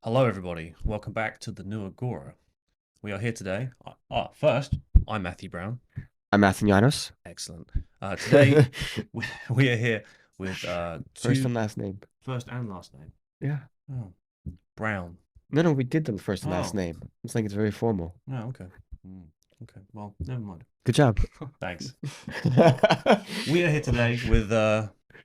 Hello, everybody. Welcome back to the New Agora. We are here today. First, I'm Matthew Brown. I'm Athenianos. Excellent. Today, we are here with First two and last name. first and last name. Yeah. Oh, Brown. No, we did them first and last Oh, name. It's like it's very formal. no, okay. Mm, okay, well, never mind. Good job. Thanks. We are here today with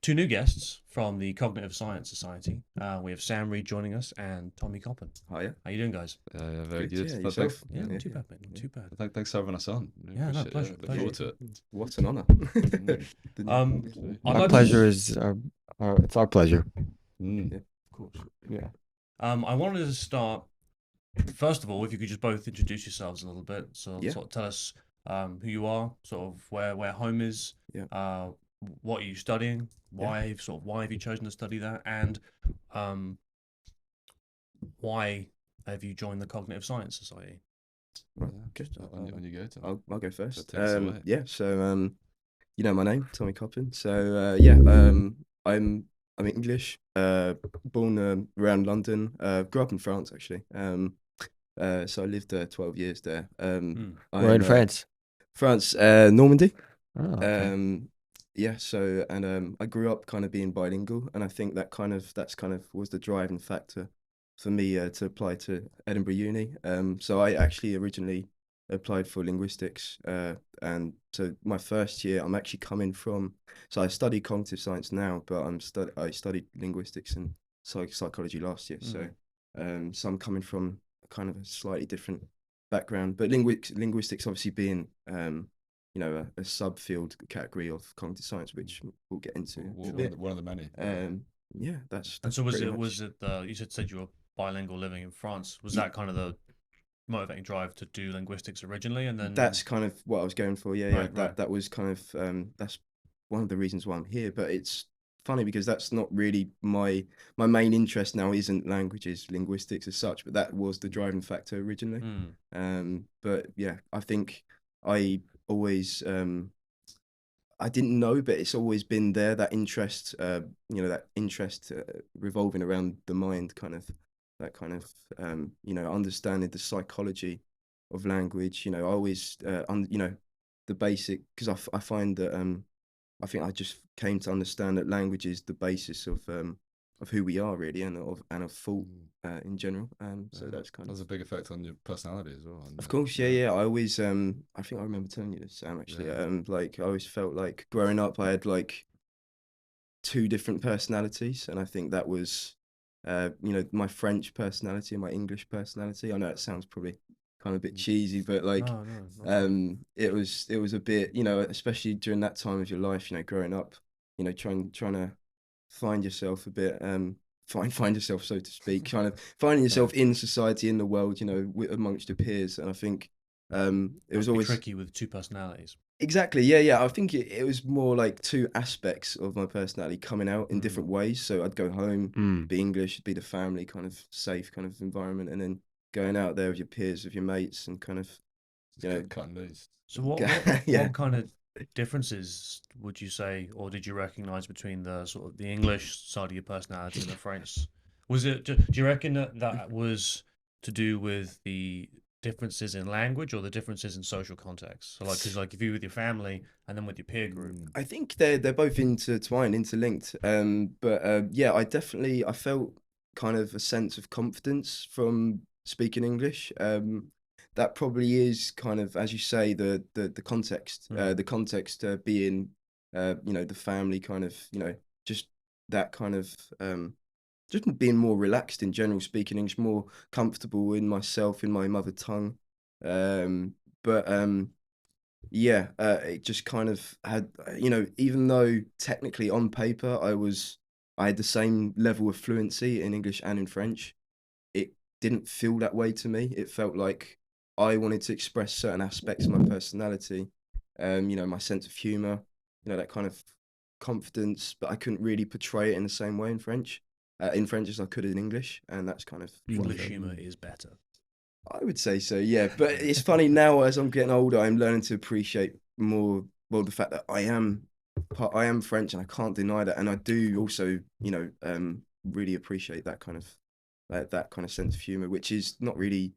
two new guests from the Cognitive Science Society. We have Sam Reed joining us and Tommy Coppin. Hiya. How you doing, guys? Very Good. good. Yeah, Thanks, yourself? Yeah, Yeah, not too yeah, bad, mate. Not yeah. too bad. thanks for having us on. Yeah, no, Appreciate pleasure, it. Look pleasure. forward to it. What an honor. Um, I'd Our like pleasure to. is it's our pleasure. Yeah. Of course. Yeah. I wanted to start first of all, if you could just both introduce yourselves a little bit. So Yeah. sort of tell us who you are, sort of where home is, Yeah. what are you studying, Yeah. why have you chosen to study that, and um, why have you joined the Cognitive Science Society? Right. Yeah. Good. On you go, Tom. I'll go first. Take us away. Yeah. So you know my name, Tommy Coppin. So yeah. I'm English. Born around London. Grew up in France actually. So I lived 12 years there. We're in I'm France. France, Normandy. Oh, okay. Yeah, so and I grew up kind of being bilingual, and I think that's kind of was the driving factor for me to apply to Edinburgh Uni. So I actually originally applied for linguistics, and so my first year I'm actually coming from. So I study cognitive science now, but I studied linguistics and psychology last year. So I'm coming from kind of a slightly different background, but linguistics obviously being a subfield category of cognitive science, which we'll get into in a One of bit. the, one of the many. Yeah, that's And that's so was pretty it much. was it you said you were bilingual living in France? Was that kind of the motivating drive to do linguistics originally, and then That's kind of what I was going for. Yeah, yeah. right, right. That was kind of that's one of the reasons why I'm here. But it's funny because that's not really my main interest now. Isn't languages, linguistics as such, but that was the driving factor originally. Mm, But yeah, I think I always I didn't know, but it's always been there, that interest, that interest revolving around the mind, kind of, that kind of, understanding the psychology of language. I always, the basic, because I find that, I think I just came to understand that language is the basis of who we are really, and of thought Mm. in general. So Yeah. that's kind Has of. a big effect on your personality as well. Of course, yeah, yeah. I always, I think I remember telling you this, Sam, actually. Yeah. Like I always felt like growing up, I had like two different personalities, and I think that was, my French personality and my English personality. I know it sounds probably kind of a bit cheesy, but like, no, no, not at all. it was a bit, especially during that time of your life, growing up, trying to find yourself a bit, find yourself, so to speak, kind of finding Yeah, yourself in society, in the world, amongst your peers. And I think it was must be always tricky with two personalities. exactly, yeah, yeah. I think it was more like two aspects of my personality coming out in Mm. different ways. So I'd go home, Mm. be English, be the family kind of safe kind of environment, and then going out there with your peers, with your mates, and kind of, Just you know, cut and loose. So what yeah. what kind of differences would you say, or did you recognize between the sort of the English side of your personality and the French? Was it? Do you reckon that that was to do with the differences in language or the differences in social context? So like, because like if you with your family and then with your peer group. Mm. I think they're both intertwined, interlinked. But yeah, I felt kind of a sense of confidence from speaking English. That probably is kind of, as you say, the context. Mm. The context being, the family kind of, just that kind of, just being more relaxed in general, speaking English, more comfortable in myself, in my mother tongue. Um, but yeah, it just kind of had, even though technically on paper I had the same level of fluency in English and in French, it didn't feel that way to me. It felt like I wanted to express certain aspects of my personality, my sense of humor, that kind of confidence, but I couldn't really portray it in the same way in French as I could in English, and that's kind of what I English felt. humor Mm. is better. I would say so, yeah. But it's funny now as I'm getting older, I'm learning to appreciate more, well, the fact that I am French and I can't deny that. And I do also, really appreciate that kind of that kind of sense of humor, which is not really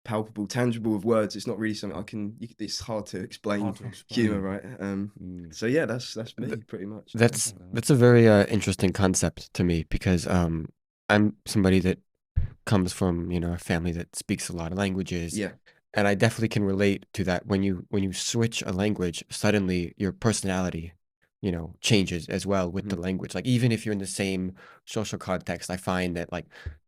palpable, tangible with words. It's not really something it's hard to explain Hard to explain. humor, right? So yeah, that's me Th- pretty much. That's a very interesting concept to me because I'm somebody that comes from, you know, a family that speaks a lot of languages. Yeah. And I definitely can relate to that. When you switch a language, suddenly your personality, you know, changes as well with the language. Like even if you're in the same social context, I find that, like,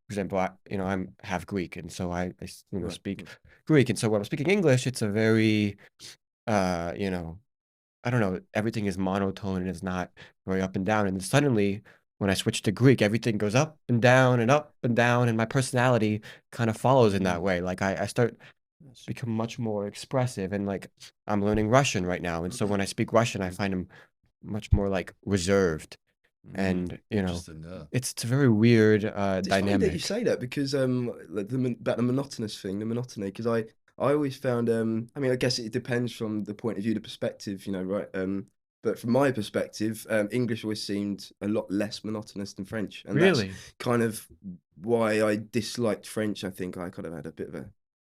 for example, you know, I'm half Greek, and so I you know, Right. speak Greek, and so when I'm speaking English, it's a very you know, I don't know, everything is monotone and it's not very up and down. And then suddenly, when I switch to Greek, everything goes up and down and up and down, and my personality kind of follows in that way. Like I start become much more expressive, and like I'm learning Russian right now, and so when I speak Russian, I find I'm much more like reserved, and you know, Interesting, yeah. it's a very weird It's funny that you dynamic. say that because like about the monotonous thing, the monotony, because I always found I mean, I guess it depends from the point of view, the perspective, you know, right? But from my perspective, English always seemed a lot less monotonous than French, and that's Really? kind of why I disliked French. I think I kind of had a bit of a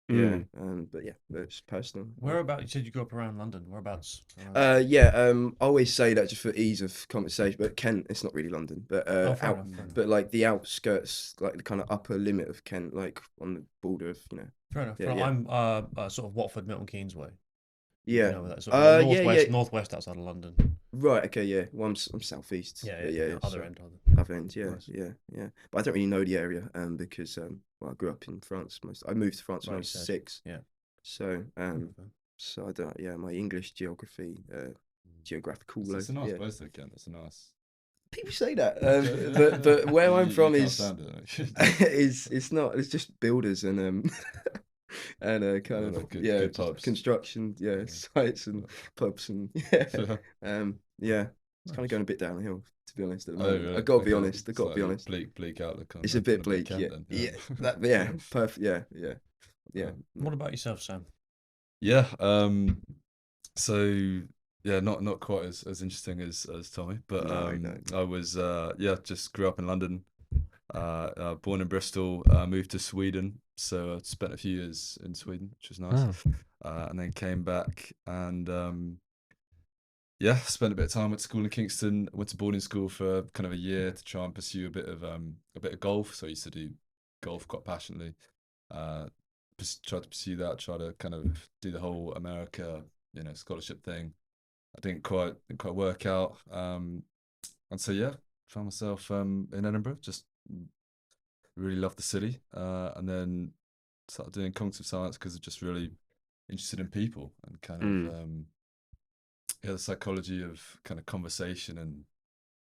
but yeah, it's personal. Whereabouts? You said you grew up around London. Whereabouts? Yeah, I always say that just for ease of conversation, but Kent, it's not really London, but Oh, fair out, enough, fair enough. but like the outskirts, like the kind of upper limit of Kent, like on the border of, you know. Fair enough. Yeah, Well, yeah. I'm sort of Watford, Milton Keynes way. Yeah. You know where that sort of Yeah, northwest, yeah. northwest outside of London. Right. Okay. Yeah. Well, I'm southeast. Yeah, but yeah, other so- end. Other end. Yeah. Nice. Yeah. But I don't really know the area, because well, I grew up in France. I moved to France when I Right, was you said. 6. Yeah. So Okay. so I don't. Yeah, my English, geography, geographical. It's a nice yeah. place though, Kent. It's a nice. People say that, Yeah. but where I'm You from can't is stand it. it's not. It's just builders and and kind Oh, of like good- yeah, good just pubs. construction, Yeah. sites and pubs and yeah. It's kind of going a bit downhill, to be honest. At the Oh, moment, really? I got to be Okay. honest. I It's got to be like a honest. Bleak outlook on It's a bit bleak. Kent Yeah, then, yeah, yeah, perfect. Yeah. What about yourself, Sam? Yeah. So yeah, not quite as interesting as Tommy, but No. I was just grew up in London. Born in Bristol, moved to Sweden, so I spent a few years in Sweden, which was nice. And then came back and spent a bit of time at school in Kingston. Went to boarding school for kind of a year to try and pursue a bit of golf. So I used to do golf quite passionately. Tried to pursue that. Try to kind of do the whole America, you know, scholarship thing. I didn't quite work out. And so found myself in Edinburgh. Just really loved the city. And then started doing cognitive science because I'm just really interested in people and kind of the psychology of kind of conversation, and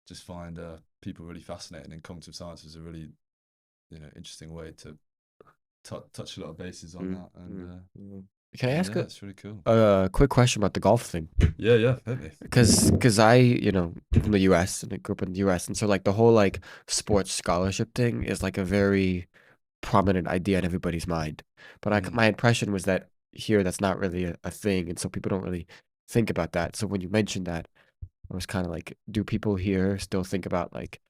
just find people really fascinating. And cognitive science is a really, you know, interesting way to touch a lot of bases on that. And Can I ask it's really cool. a quick question about the golf thing? Yeah, maybe. Because I, you know, from the U.S. and I grew up in the U.S. and so like the whole like sports scholarship thing is like a very prominent idea in everybody's mind. But my impression was that here that's not really a thing, and so people don't really think about that. So when you mentioned that, I was kind of like, do people here still think about, like,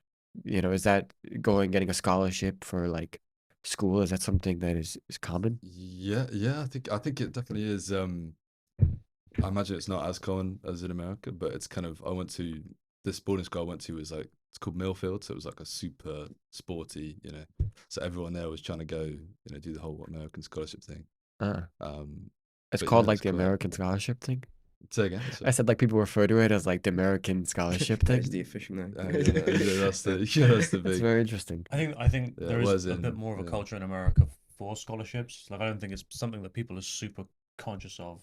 you know, is that getting a scholarship for like school? Is that something that is common? Yeah. I think it definitely is. I imagine it's not as common as in America, but it's kind of. I went to this boarding school I went to was like, it's called Millfield, so it was like a super sporty, you know. So everyone there was trying to go, you know, do the whole American scholarship thing. It's But called yeah, like it's the quite- American scholarship thing. Say again. I said like people refer to it as like the American scholarship That's thing. the official name. That's the That's big. very interesting. I think Yeah, there it is was a bit in- more of a yeah. culture in America for scholarships. Like I don't think it's something that people are super conscious of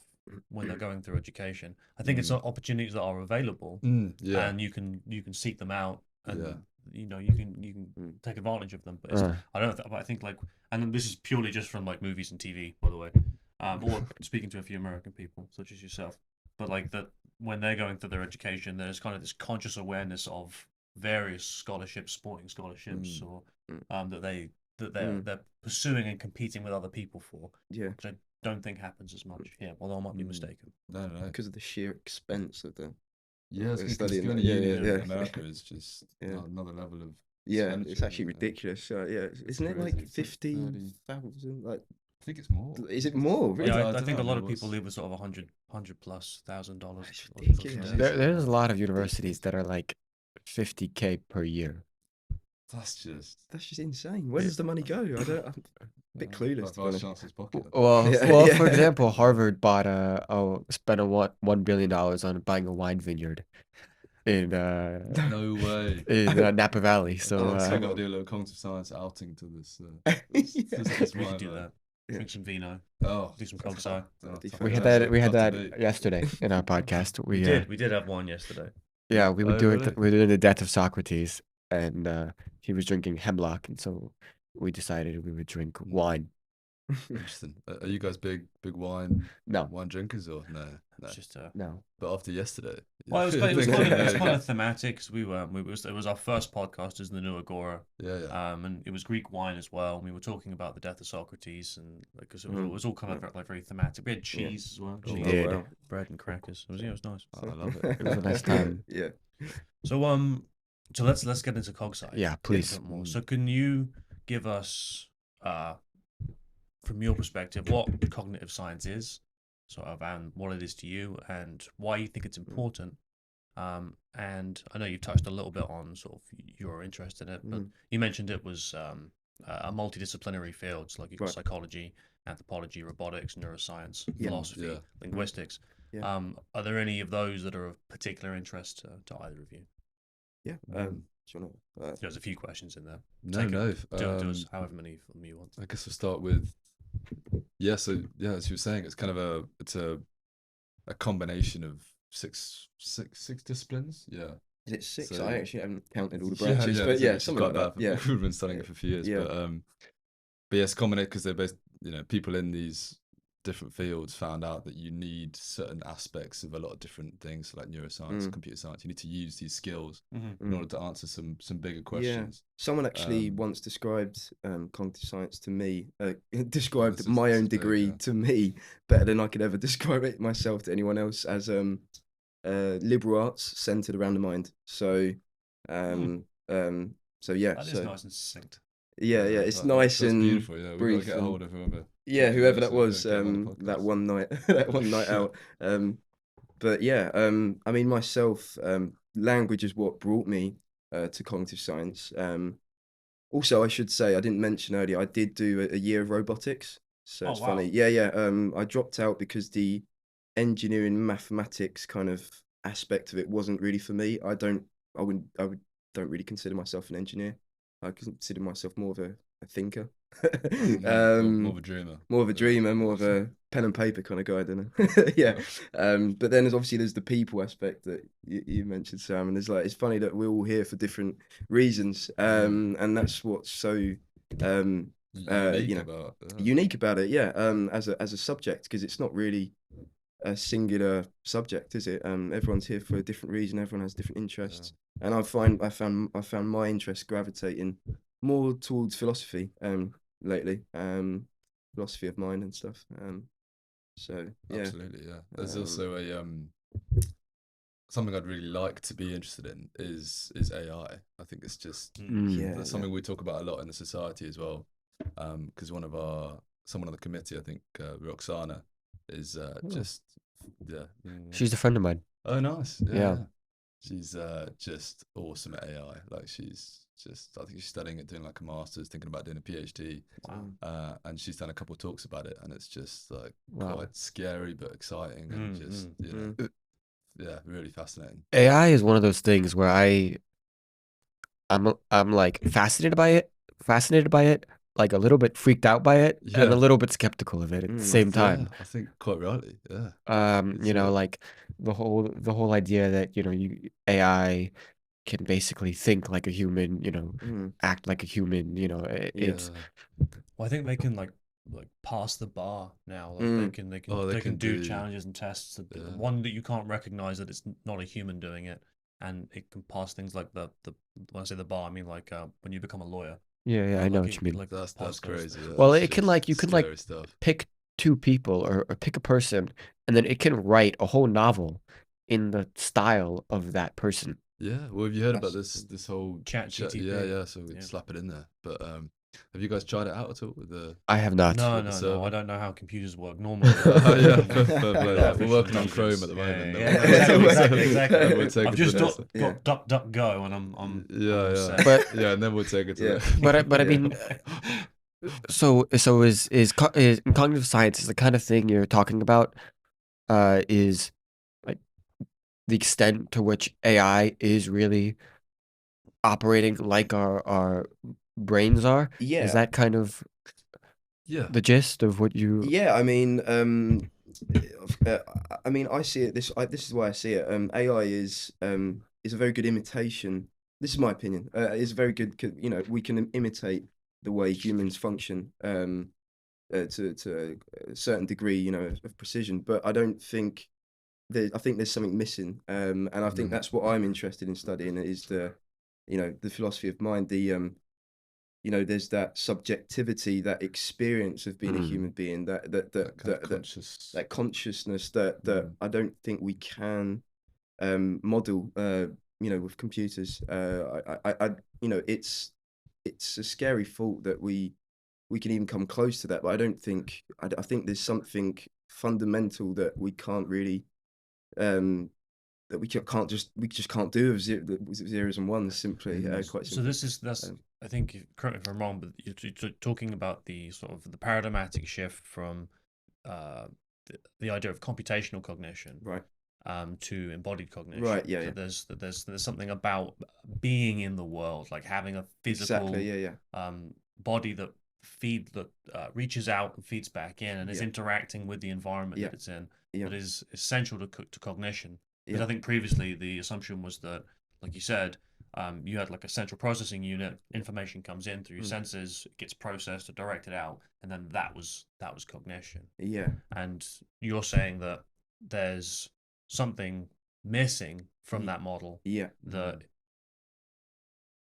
when they're going through education. I think it's opportunities that are available, Yeah. and you can seek them out, and Yeah. you know you can take advantage of them. But it's, I don't. But I think like, and this is purely just from like movies and TV, by the way, or speaking to a few American people such as yourself. But like that, when they're going through their education, there's kind of this conscious awareness of various scholarships, sporting scholarships, or that they're pursuing and competing with other people for. Yeah, Which I don't think happens as much here, although I might be mistaken. No. because of the sheer expense of the. Yeah, it's studying going to that. uni Yeah. in America is just Yeah. another level of Yeah, it's expenditure, actually yeah. ridiculous. Yeah, isn't it like crazy. It's like 50,000? Like, I think it's more. is it more? Really? Yeah, I I don't think know, a lot I of mean, people what's- leave with sort of $100,000+. That's of ridiculous. debt. There's a lot of Ridiculous. universities that are like 50K per year. That's just That's just insane. Where does the money go? I'm a bit clueless, Like to be Vice honest. Chancellor's pocket. Well, Yeah, well, yeah. for example, Harvard spent $1 billion on buying a wine vineyard in No way. Napa Valley. So Oh, So I come got to on. do a little cognitive science outing to this. Yeah. This We should wine, do man. that. Yeah. Drink some vino. Oh, Do some cogsci. That'd be we had fantastic. that Got to be. yesterday in our podcast. We did have one yesterday. Yeah, we were Oh, doing really? we were doing the death of Socrates, and he was drinking hemlock, and so we decided we would drink wine. Interesting. Are you guys big wine No, drinkers or no? No. It's just no. But after yesterday, well, it was yeah. kind of thematic because it was our first podcast as the new Agora, Yeah. and it was Greek wine as well. And we were talking about the death of Socrates, and because it Mm. was all kind of like very thematic. We had cheese as well, Oh, cheese, did. wow. bread, and crackers. It was nice. I love it. It was a nice time. Yeah. So let's get into cogsci. Yeah, Get a please. bit more. So can you give us, from your perspective, what cognitive science is, sort of, and what it is to you, and why you think it's important? And I know you touched a little bit on sort of your interest in it, but you mentioned it was a multidisciplinary field. So like you've got Right. psychology, anthropology, robotics, neuroscience, Yeah. philosophy, Yeah. linguistics. Yeah. Are there any of those that are of particular interest to either of you? Yeah. Do you want to? There's a few questions in there. No, Take it. no. Do us however many of them you want. I guess we'll start with So yeah, as you were saying, it's kind of a combination of six disciplines. Yeah. Is it 6? So- I actually haven't counted all the Yeah, branches, but it's- yeah, it's something like quite that. Yeah. We've been studying it for a few years, Yeah. but yeah, it's combination because they're both, people in these different fields found out that you need certain aspects of a lot of different things, like neuroscience, computer science. You need to use these skills in order to answer some bigger questions. Someone actually Um, once described cognitive science to me, described This is- my this own is big, degree yeah. to me better than I could ever describe it myself to anyone else, as liberal arts centered around the mind. So, so yeah, That is so nice and succinct. yeah, it's That- nice that's and beautiful. Yeah, we've got brief to get a and- hold of whoever. yeah, whoever that so was, get him on the that podcast. one night, that one night out. But yeah, I mean, myself, language is what brought me to cognitive science. Also, I should say, I didn't mention earlier, I did do a year of robotics. So Oh, it's wow. funny. Yeah. I dropped out because the engineering mathematics kind of aspect of it wasn't really for me. I don't really consider myself an engineer. I consider myself more of a thinker. More of a dreamer. More of a dreamer, more of a pen and paper kind of guy, I don't know. Yeah. But then there's the people aspect that you mentioned, Sam, and it's funny that we're all here for different reasons. And that's what's so Unique about unique about it, yeah. As a subject, because it's not really a singular subject, is it? Everyone's here for a different reason, everyone has different interests. And I found my interest gravitating more towards philosophy lately, philosophy of mind and stuff. So yeah, Absolutely, yeah. There's also a something I'd really like to be interested in is AI. I think it's just yeah, that's something we talk about a lot in the society as well. Because someone on the committee, I think Roxana, is just She's a friend of mine. Oh, nice. Yeah. She's just awesome at AI. Like I think she's studying it, doing like a master's, thinking about doing a PhD. Wow. And she's done a couple of talks about it, and it's just like Wow. quite scary but exciting, and just yeah, really fascinating. AI is one of those things where I'm like fascinated by it, like a little bit freaked out by it, and Yeah. a little bit skeptical of it at the same time. Yeah, I think quite rightly. Yeah. You know, It's, like the whole idea that, AI can basically think like a human, act like a human, it's Well, I think they can like pass the bar now. Like they Oh, they can can do do- challenges and tests. Yeah. One that you can't recognize that it's not a human doing it, and it can pass things like the when I say the bar, I mean like when you become a lawyer. yeah, I know Like what you mean. like that's pass those crazy. things. Yeah, Well, that's it can, just like- you can, like, scary stuff. Pick two people or pick a person, and then it can write a whole novel in the style of that person. Yeah. Well, have you heard about That's this whole Chat Yeah, GTP. yeah. So we Yeah. slap it in there. But have you guys tried it out at all with the I have not. No, with the no, no. I server? don't know how computers work normally. Yeah, but, fair play. with Like, we're artificial working on intelligence. Chrome at the Yeah, moment. yeah, and yeah. then No, we'll- exactly, Exactly. exactly. then we'll take I've it to just the next one. Yeah. got DuckDuckGo, and I'm Yeah, all yeah. set. But Yeah, and then we'll take it to Yeah. the but I Yeah. mean, so is in cognitive science is the kind of thing you're talking about, is like the extent to which AI is really operating like our brains are. Is Yeah. that kind of Yeah. the gist of what you? Yeah, I mean, I see it this is why I see it. AI is a very good imitation. This is my opinion. It's very good. We can imitate the way humans function to a certain degree, of precision. But I don't think I think there's something missing. And I think Mm. that's what I'm interested in studying is the philosophy of mind. There's that subjectivity, that experience of being a Mm. human being, that That kind of that conscious. that consciousness that Mm. I don't think we can model, with computers. It's a scary thought that we can even come close to that, but I don't think I think there's something fundamental that we can't really that we just can't do with zeros and ones simply, Mm. quite So simply. that's Um, I think correct me if I'm wrong, but you're talking about the sort of the paradigmatic shift from the idea of computational cognition right, to embodied cognition. right, yeah, So yeah, there's something about being in the world, like having a physical exactly, yeah, yeah, body that reaches out and feeds back in and is yeah, interacting with the environment yeah, that it's in, yeah, that is essential to cognition. Because yeah, I think previously the assumption was that, like you said, you had like a central processing unit. Information comes in through your mm, senses, it gets processed or directed out, and then that was cognition. yeah, And you're saying that there's something missing from Ye- that model yeah, that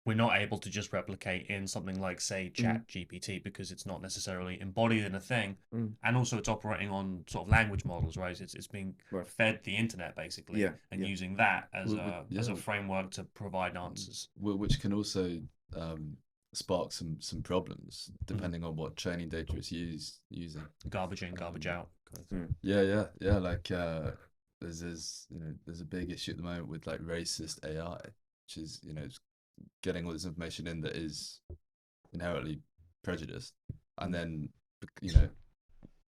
we're not able to just replicate in something like, say, mm, Chat GPT, because it's not necessarily embodied in a thing, mm, and also it's operating on sort of language models, right? It's being right, fed the internet basically, yeah, and yeah, using that as Yeah. a framework to provide answers. Which can also spark some problems mm, depending on what training data it's using. Garbage in, garbage Um, out kind of thing. mm, yeah. Like there's a big issue at the moment with like racist AI, which is it's getting all this information in that is inherently prejudiced, and then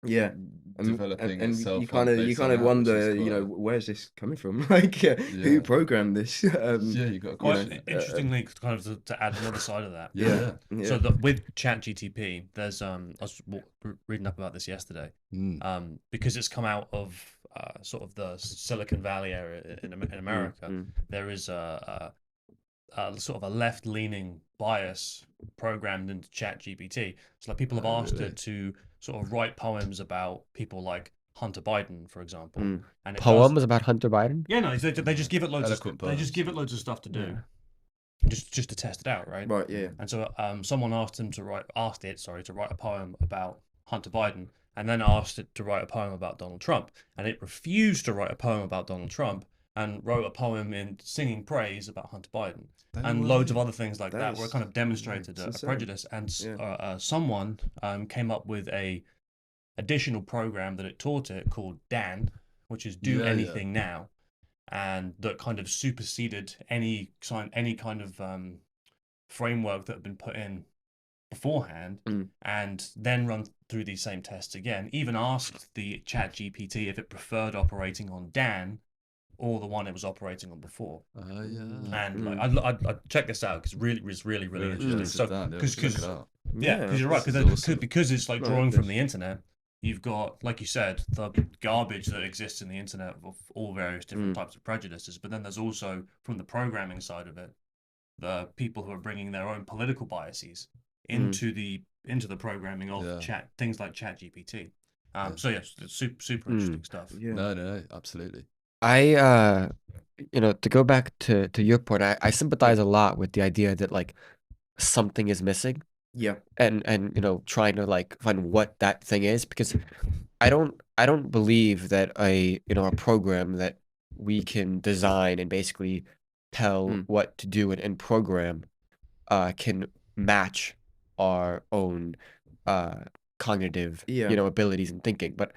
yeah. developing And itself you kind of based on that, which wonder, is quite where's this coming from? Like, who yeah programmed this? yeah you got to Quite question it. interestingly, kind of to add another side of that. Yeah. yeah, So with ChatGTP, there's I was reading up about this yesterday, Mm. because it's come out of sort of the Silicon Valley area in America. mm, There is a sort of a left-leaning bias programmed into ChatGPT. So like people have Oh, asked really? it to sort of write poems about people like Hunter Biden, for example, mm, and it does. Poems about Hunter Biden? Yeah, no, they just give it loads Eloquent they just poems. give it loads of stuff to do, Yeah. just to test it out, right? right, yeah, And so someone asked it to write a poem about Hunter Biden, and then asked it to write a poem about Donald Trump, and it refused to write a poem about Donald Trump and wrote a poem in singing praise about Hunter Biden, No and loads of way. other things like That that, where it kind is of demonstrated it's a insane. prejudice. And Yeah, someone came up with a additional program that it taught it called Dan, which is Do Yeah, yeah. Anything Now, and that kind of superseded any kind of framework that had been put in beforehand, Mm. and then run through these same tests again. Even asked the Chat GPT if it preferred operating on Dan or the one it was operating on before. Yeah. And like Mm. I'd check this out because it was really Really interesting. interested So in that. Yeah, because check it out. yeah, because you're right, this is awesome. because it's like Right, drawing from yes. the internet. You've got, like you said, the garbage that exists in the internet of all various different Mm. types of prejudices. But then there's also, from the programming side of it, the people who are bringing their own political biases into the programming of Yeah. things like ChatGPT. Yeah. So yes, it's super interesting stuff. Yeah, No, absolutely. I to go back to your point, I sympathize a lot with the idea that like something is missing, yeah, and trying to like find what that thing is, because I don't believe that a program that we can design and basically tell Mm. what to do and program can match our own uh, cognitive, Yeah. abilities and thinking. But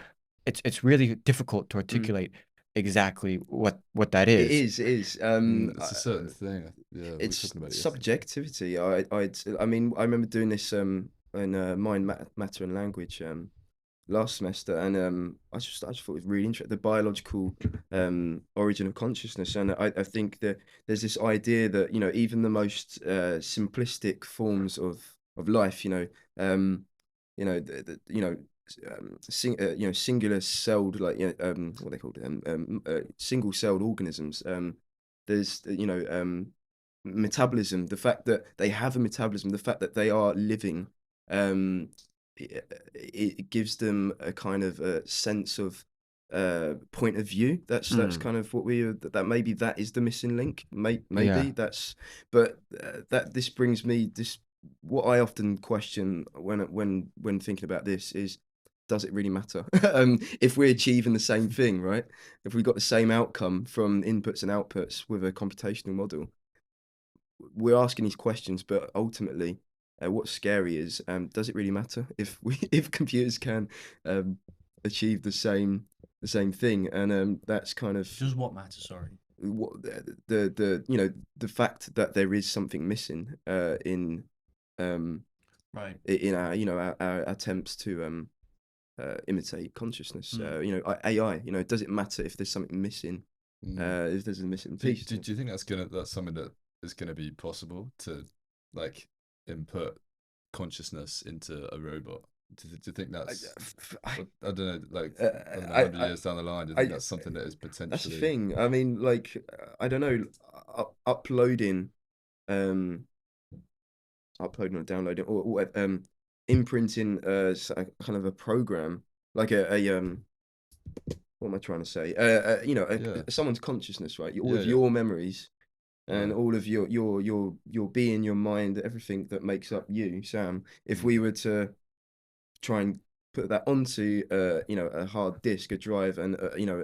it's really difficult to Mm. articulate exactly what that It is. is. It is. It's a certain thing. Yeah, we were It's talking about it yesterday. subjectivity. I mean, I remember doing this in Mind, Matter and Language last semester, and I just thought it was really interesting, the biological origin of consciousness. And I think that there's this idea that, you know, even the most simplistic forms of life, singular celled, like, what they called single celled organisms. There's metabolism, the fact that they have a metabolism, the fact that they are living, um, it gives them a kind of a sense of point of view. That's Mm, kind of what that maybe that is the missing link. Maybe yeah. that's, but that this brings me this, what I often question when thinking about this is, does it really matter if we're achieving the same thing, right? If we got the same outcome from inputs and outputs with a computational model, we're asking these questions, but ultimately, what's scary is, does it really matter if if computers can achieve the same thing? And that's kind of Does what matter? Sorry. what the fact that there is something missing in um Right. in our our attempts to imitate consciousness. Mm. AI. Does it matter if there's something missing? Mm. If there's a missing Do, piece? do, do you think that's something that is gonna be possible to like input consciousness into a robot? Do you think that's I, I don't know, like Uh, I don't know, I, 100 years down the line? Do you I, think that's something that is that's the potentially? thing. I mean, like, I don't know, uploading, um, uploading or downloading, or imprinting a kind of a program, like what am I trying to say? Yeah, Someone's consciousness, right? All yeah, of yeah, your memories and yeah. all of your being, your mind, everything that makes up you, Sam. If Mm. we were to try and put that onto a hard disk, a drive, and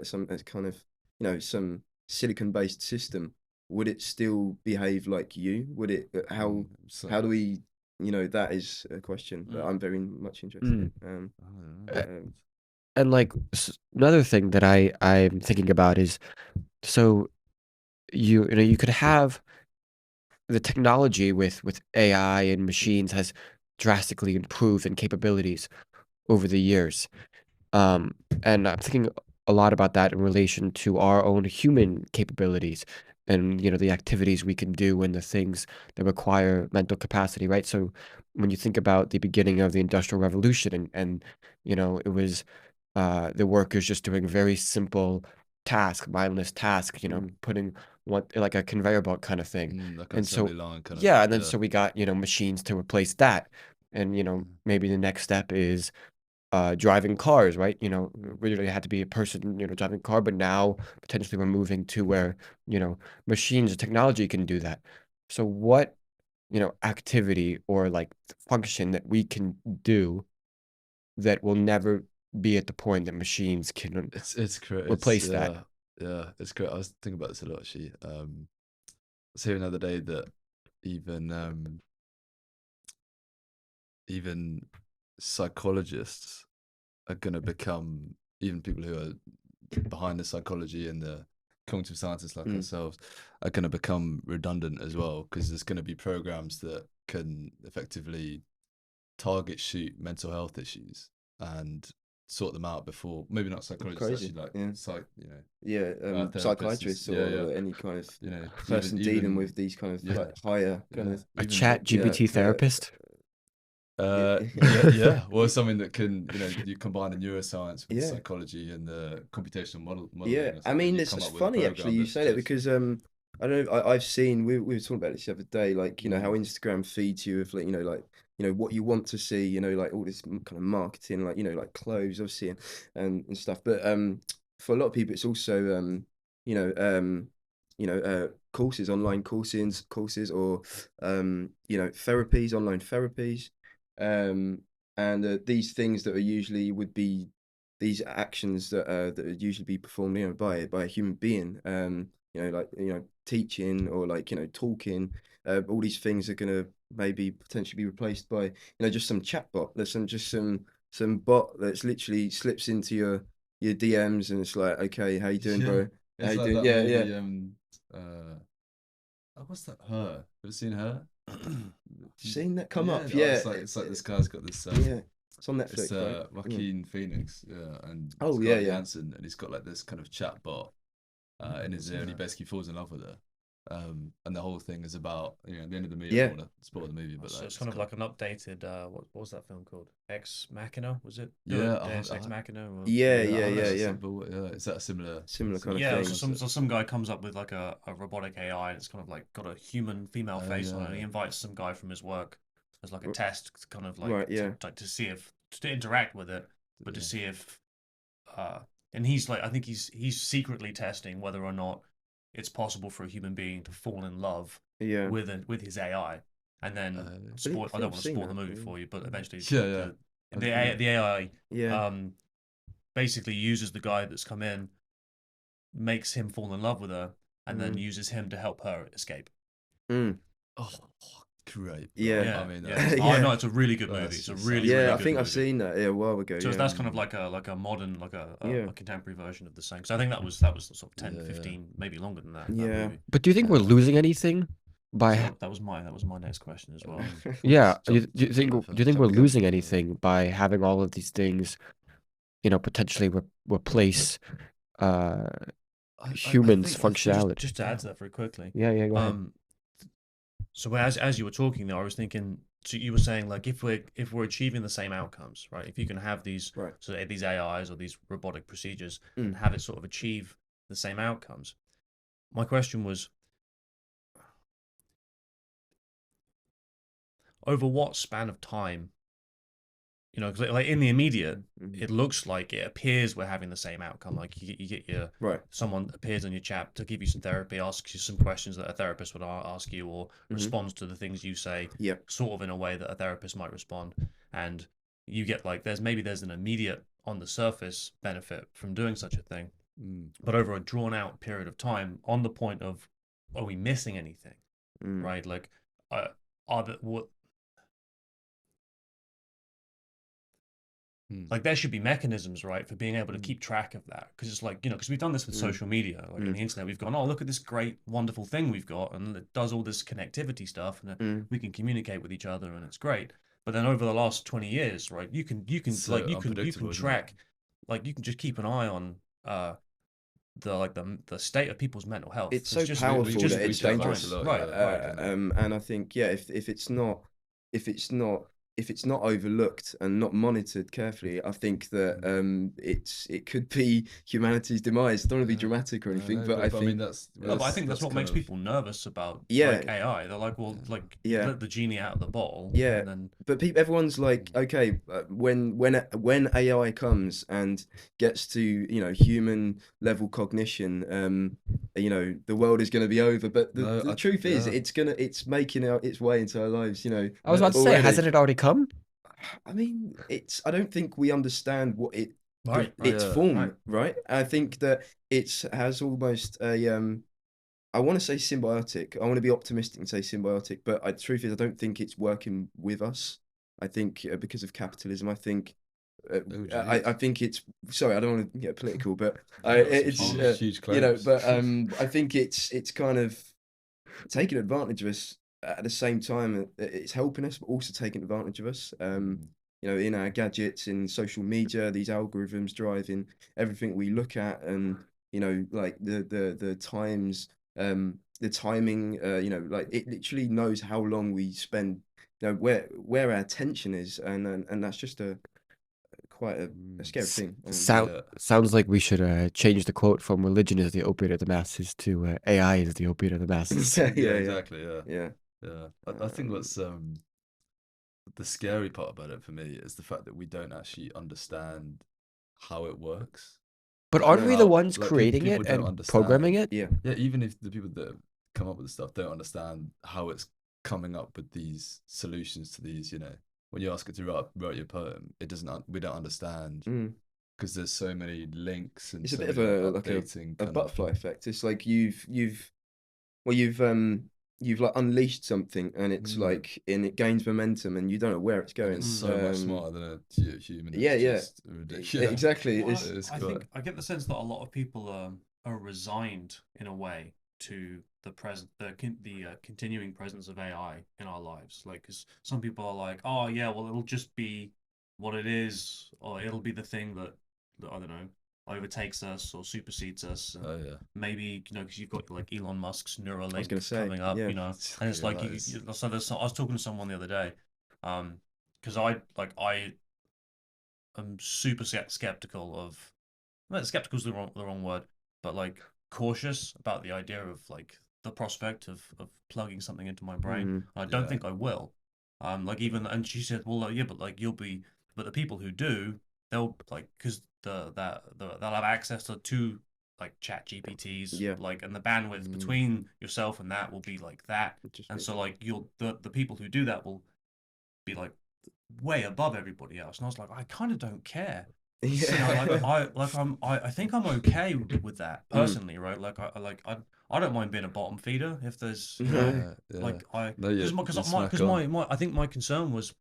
some as kind of some silicon based system, would it still behave like you? Would it So, how do we, that is a question that Mm. I'm very much interested Mm. in. I don't know. Uh, Um And like another thing that I'm thinking about is, so you could have the technology with AI and machines has drastically improved in capabilities over the years. Um, and I'm thinking a lot about that in relation to our own human capabilities and, the activities we can do and the things that require mental capacity, right? So when you think about the beginning of the Industrial Revolution and it was the workers just doing very simple task, mindless task, mm, putting one like a conveyor belt kind of thing. Like an And assembly so, line kind of, yeah, and then yeah. so we got, machines to replace that. And, Mm. maybe the next step is driving cars, right? Originally it had to be a person, driving a car, but now potentially we're moving to where, machines and technology can do that. So what, activity or like function that we can do that will never be at the point that machines can It's great. It's replace that? yeah. It's great. I was thinking about this a lot actually. I was hearing the other day that even even psychologists are gonna become, even people who are behind the psychology and the cognitive scientists like mm, ourselves are gonna become redundant as well, because there's gonna be programs that can effectively target shoot mental health issues and sort them out before, maybe not it's psychologists, crazy. actually, like Yeah. psych, therapists. Psychiatrists Yeah, yeah. or any kind of Even person dealing even with these kind of yeah, like higher kind yeah, of A even chat GPT therapist? yeah, yeah. Well, something that can, you combine the neuroscience with the yeah. psychology and the computational Yeah, modeling or I something, mean, you it's come up with a funny actually program you that's say that, just because I don't know, I've seen, we were talking about this the other day, like, how mm, Instagram feeds you with, like, what you want to see, like all this kind of marketing, like, like clothes obviously, and stuff. But for a lot of people it's also you know um courses, online courses, or therapies, online therapies, um and these things that are usually would be these actions that would usually be performed, by a human being, like, teaching or like, you know, talking, all these things are gonna maybe potentially be replaced by, you know, just some chatbot. There's some bot that's literally slips into your DMs and it's like, okay, how you doing, Yeah. bro? How It's you like doing? that Yeah, movie. What's that? Her. Have you seen Her? Seen that come Yeah, up? oh, Yeah, it's like this guy's got this. yeah. It's on It's Netflix, right? Yeah. Joaquin Phoenix, yeah, and Oh, Scarlett yeah. Johansson, and he's got like this kind of chat bot in his ear, and he basically falls in love with her. And the whole thing is about, you know, at the end of the movie. I Yeah. don't want to spoil the movie, but So like, it's kind of like an updated. What was that film called? Ex Machina, was it? Yeah, Deus Ex Machina. Or... Yeah, I don't know if it's yeah. simple, yeah. Is that a similar Kind of Yeah, thing. so some guy comes up with like a robotic AI, and it's kind of like got a human female face on it. And he yeah. invites some guy from his work as like a test, kind of like Right, yeah. to see if to interact with it, but to see if and he's like, I think he's secretly testing whether or not it's possible for a human being to fall in love Yeah. with his AI, and then I I don't I've want to seen spoil the that, movie yeah. for you, but eventually Yeah. the AI Yeah. basically uses the guy that's come in, makes him fall in love with her, and then uses him to help her escape. Mm. Oh, great. Yeah. Yeah, I mean, yeah. Yeah. Oh, no, it's a really good movie. That's It's a just really, sounds- really Yeah, I good think I've movie. seen that a while ago. So Yeah. that's kind of like a modern, like Yeah. a contemporary version of the same. So I think that was sort of 10, Yeah, yeah. 15, maybe longer than that. Yeah. That movie. But do you think we're losing anything by? So that was my next question as well. Yeah, Jump- do you think jump do you think we're the gun. losing anything by having all of these things, you know, potentially replace humans' think- I think functionality? Just to add to that very quickly. Yeah, go ahead. So as you were talking there, I was thinking. So you were saying like if we're achieving the same outcomes, right? If you can have these Right. so these AIs or these robotic procedures Mm. and have it sort of achieve the same outcomes. My question was, over what span of time? You know, 'cause like in the immediate, Mhm. it looks like it appears we're having the same outcome. Like you get your Right. someone appears on your chat to give you some therapy, asks you some questions that a therapist would ask you, or responds to the things you say, Yep. sort of in a way that a therapist might respond. And you get like there's an immediate on the surface benefit from doing such a thing, but over a drawn out period of time, on the point of are we missing anything, Mm. right? Like what? Like there should be mechanisms, right, for being able to keep track of that, because it's like, you know, because we've done this with social media, like on the internet, we've gone, oh, look at this great, wonderful thing we've got, and it does all this connectivity stuff, and we can communicate with each other, and it's great. But then over the last 20 years, right, you can So like you unpredictable, can isn't it? track, like you can just keep an eye on the state of people's mental health. It's so just powerful we just that it's find- dangerous. a lot, right? yeah. And I think if it's not overlooked and not monitored carefully, I think that it could be humanity's demise. I don't want to be dramatic or anything, No, but I I think mean that's No, but I think that's what kind makes of- people nervous about Yeah. like AI. They're like, well, like Yeah. let the genie out of the bottle. Yeah. And then But everyone's like, okay, when AI comes and gets to, you know, human level cognition, you know, the world is going to be over. But the truth is, yeah. it's making its way into our lives. You know, I was about to say, already. hasn't it already come? I mean, I don't think we understand what Right, its yeah, form, right? I think that it has almost a I want to say symbiotic. I want to be optimistic and say symbiotic, but the truth is, I don't think it's working with us. I think because of capitalism, I think. I think it's sorry. I don't want to get political, but it's huge you know. claims. But I think it's kind of taking advantage of us at the same time. It's helping us, but also taking advantage of us. You know, in our gadgets, in social media, these algorithms driving everything we look at, and you know, like the times, the timing. You know, like it literally knows how long we spend. You know, where our attention is, and that's just quite a scary thing. Sounds like we should change the quote from "religion is the opiate of the masses" to "AI is the opiate of the masses." Yeah, exactly. Yeah. I think what's the scary part about it for me is the fact that we don't actually understand how it works. But aren't we the How- ones like, creating people it don't and understand. programming it? Yeah. Yeah, even if the people that come up with the stuff don't understand how it's coming up with these solutions to these, you know, when you ask it to write your poem, it doesn't. We don't understand because there's so many links and It's a so bit of many a like updating a kind butterfly effect. It's like you've well, you've like unleashed something, and it's like, and it gains momentum, and you don't know where it's And going. it's so much smarter than a human. Yeah, It's yeah. just ridiculous. Exactly. Well, It's I think I get the sense that a lot of people are resigned in a way to the continuing presence of AI in our lives. Like, 'cause some people are like, oh yeah, well it'll just be what it is, or it'll be the thing that I don't know overtakes us or supersedes us. And Oh yeah. maybe because you've got like Elon Musk's I was Neuralink gonna say, coming up, yeah. and it's Yeah, like that is- so I was talking to someone the other day, because I am super skeptical of. Well, skeptical is the wrong word, but like cautious about the idea of like the prospect of plugging something into my brain. Mm. I don't Yeah. think I will. Like even, and she said, well, yeah, but like but the people who do, they'll like, because they'll have access to like chat GPTs, Yeah. like, and the bandwidth between yourself and that will be like that, and so like the people who do that will be like way above everybody else, and I was like, I kind of don't care. You know, I think I'm okay with that personally, right? Like I don't mind being a bottom feeder if there's No. like No, yeah, because you smack on. my I think my concern was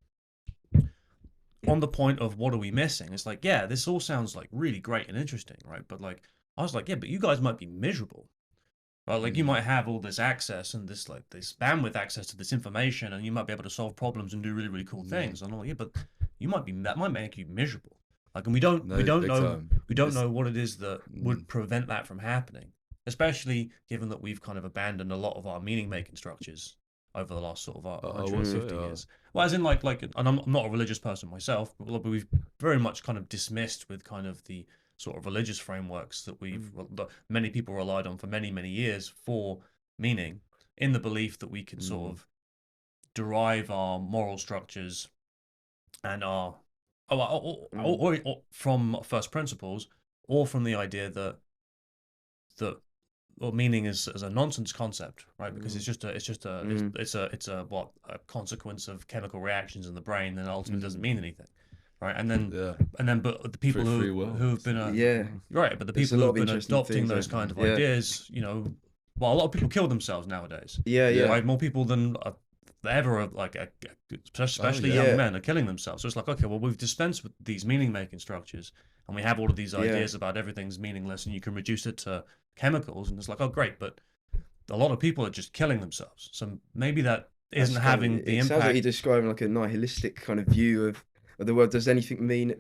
on the point of what are we missing. It's like, yeah, this all sounds like really great and interesting, right? But like I was like, yeah, but you guys might be miserable. Right, like you might have all this access and this like this bandwidth access to this information, and you might be able to solve problems and do really really cool things. And I'm like, yeah, but that might make you miserable. Like, and we don't No, big know time. know what it is that would prevent that from happening. Especially given that we've kind of abandoned a lot of our meaning making structures over the last sort of 150 years. Well, as in like, and I'm not a religious person myself, but we've very much kind of dismissed with kind of the sort of religious frameworks that that many people relied on for many years for meaning, in the belief that we can sort of derive our moral structures and our or from first principles, or from the idea that meaning is as a nonsense concept, right? Because it's a consequence of chemical reactions in the brain that ultimately doesn't mean anything, right? And then but the people who have been right, but the There's a people lot who of have been interesting adopting things those there. kind of Yeah. ideas, well, a lot of people kill themselves nowadays. Yeah. Right, more people than ever, like especially yeah. young men, are killing themselves. So it's like, okay, well, we've dispensed with these meaning making structures, and we have all of these ideas about everything's meaningless, and you can reduce it to chemicals, and it's like, oh great, but a lot of people are just killing themselves. So maybe that isn't having the It sounds like impact. you're describing like a nihilistic kind of view of the world. Does anything mean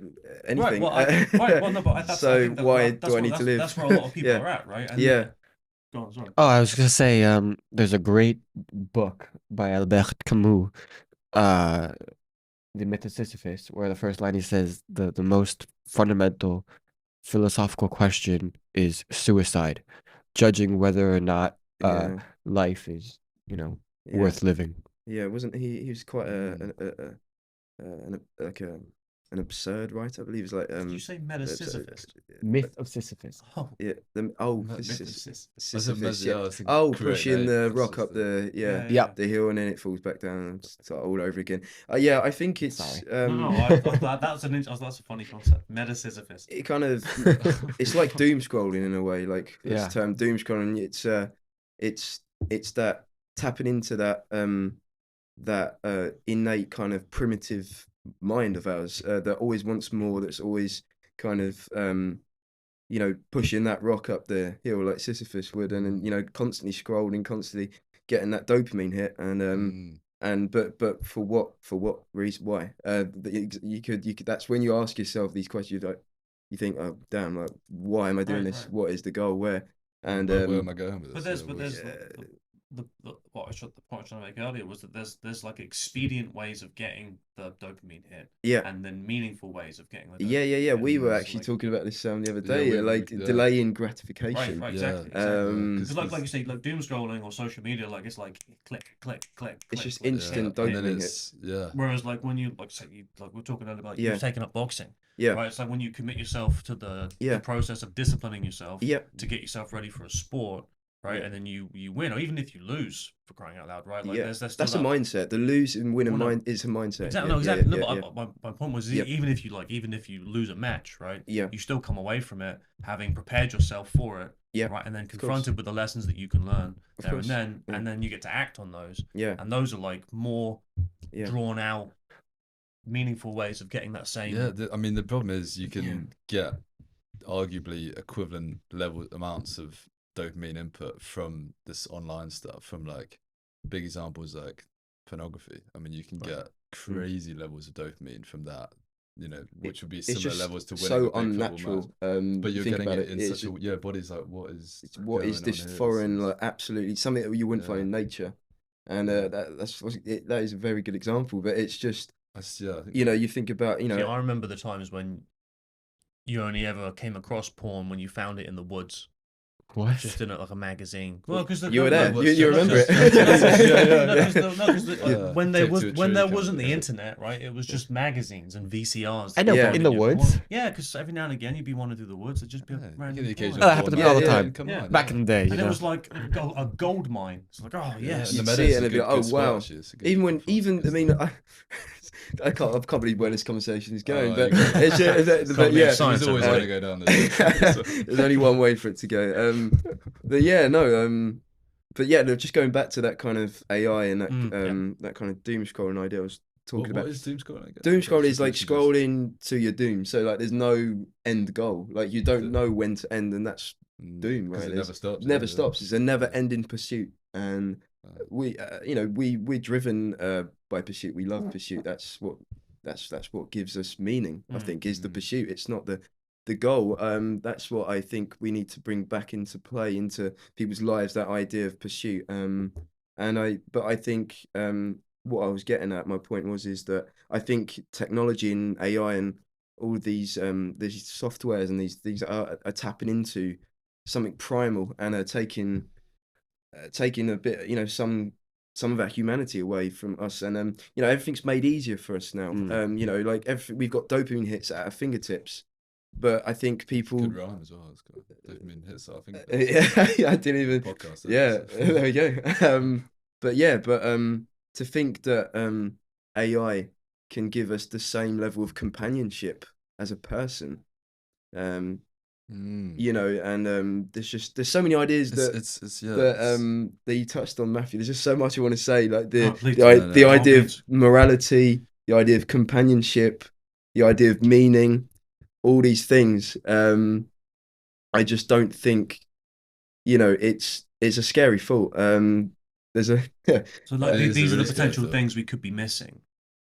anything? Right. Well, no, but that's, So I think why that's do I need to live? That's where a lot of people Yeah. are at, right? And Yeah. Go on, sorry. Oh, I was gonna say, there's a great book by Albert Camus, The Myth of Sisyphus, where the first line he says the most fundamental philosophical question is suicide, judging whether or not Yeah. life is, Yeah. worth living. Yeah, wasn't he? He was quite an absurd writer, I believe. It's like Did you say Metasisyphus? Myth of Sisyphus. Oh, yeah, Sisyphus. Yeah, it's Oh, correct, pushing mate. the That's rock just up the Yeah. the hill, and then it falls back down and start all over again. Yeah, I think it's Sorry. no, I thought that's a funny concept. Metasisyphus. it kind of it's like doom scrolling in a way, like that's Yeah. the term doom scrolling. It's that tapping into that innate kind of primitive mind of ours that always wants more, that's always kind of pushing that rock up the hill like Sisyphus would, and then constantly scrolling, constantly getting that dopamine hit, and but for what reason, why? You could that's when you ask yourself these questions, like you think, oh damn, like why am I doing this? Right. What is the goal? Where? And where am I going with this? But there's the point I was trying to make earlier was that there's like expedient ways of getting the dopamine hit, and then meaningful ways of getting the dopamine yeah. We were So, actually like, talking about this the other day, we delaying gratification. right, exactly. Because like you say, like doom scrolling or social media, like it's like click. It's just click, instant click, dopamine click. hit. Whereas like when you like we're talking earlier about Yeah. you've taken up boxing, Yeah. right? It's like when you commit yourself to the Yeah. process of disciplining yourself Yeah. to get yourself ready for a sport, right? Yeah. And then you win, or even if you lose, for crying out loud, right? Like Yeah, there's still that's a that. mindset. The lose and win Well, no, mind is a mindset. exactly, Yeah, no, exactly. No, yeah, but my point was, Yep. even if you lose a match, right? yeah, You still come away from it having prepared yourself for it, yeah, right? And then course. confronted with the lessons that you can learn Of there course, and yeah. then you get to act on those. yeah, And those are like more yeah, drawn out, meaningful ways of getting that same. Yeah, I mean, the problem is you Yeah. can get arguably equivalent level amounts of dopamine input from this online stuff, from like big examples like pornography. I mean, you can Right. get crazy levels of dopamine from that, which would be it's similar just levels to winning a so big football match. unnatural. But You you're think getting about it in it's such a your body's like, what is what is going this on here? foreign, This is- like absolutely something that you wouldn't find Yeah. in nature, and Yeah. that is a very good example. But it's just I think you think about See, I remember the times when you only ever came across porn when you found it in the woods, What? just in like a magazine. Well, because you were there, what's- you remember it. Yeah. When there Take was to a when tree there kind of wasn't the thing. internet, right? It was just magazines and VCRs. I know, Yeah. but in the woods. Yeah, because every now and again you'd be wandering through the woods. It'd just be Yeah, a you get random the porn. occasional Oh, that happened to me all the Yeah, time. Come Yeah. on, Back in the day, And it was like a gold mine. It's like, oh yes. You'd the see Meadows it and is a it'd be good- like, oh, good spot, wow. actually. It's a good Even spot for I mean, stuff. I can't believe where this conversation is going, Oh, but you can't. it's It's but gotta be yeah, science, He's always everybody. going to go down this. there's only one way for it to go. But yeah, no, but yeah, no, just going back to that kind of AI and that Yeah. that kind of doom scrolling idea I was talking What about. is doom scrolling again? Doom scrolling is Just like literally scrolling to your doom. So like, there's no end goal. Like you don't know when to end, and that's doom, 'cause right? It There's- never stops. it never yeah. stops. It's a never-ending pursuit, and Right. we're driven by pursuit. We love pursuit. That's what gives us meaning. I think is the pursuit. It's not the goal. That's what I think we need to bring back into play into people's lives. That idea of pursuit. But I think what I was getting at, my point is that I think technology and AI and all these softwares and these are tapping into something primal and are taking a bit, some of our humanity away from us, and everything's made easier for us now. Like everything, we've got dopamine hits at our fingertips, but I think people. Good rhyme as well. It's got dopamine hits. I think. Yeah, I didn't even. Podcast. Yeah, there we go. But to think that AI can give us the same level of companionship as a person, and there's so many ideas that that you touched on, Matthew. There's just so much I want to say, like please the do. idea Please. of morality, the idea of companionship, the idea of meaning, all these things. I just don't think, it's a scary thought. There's a So like It is a these are the really scary potential thought. things we could be missing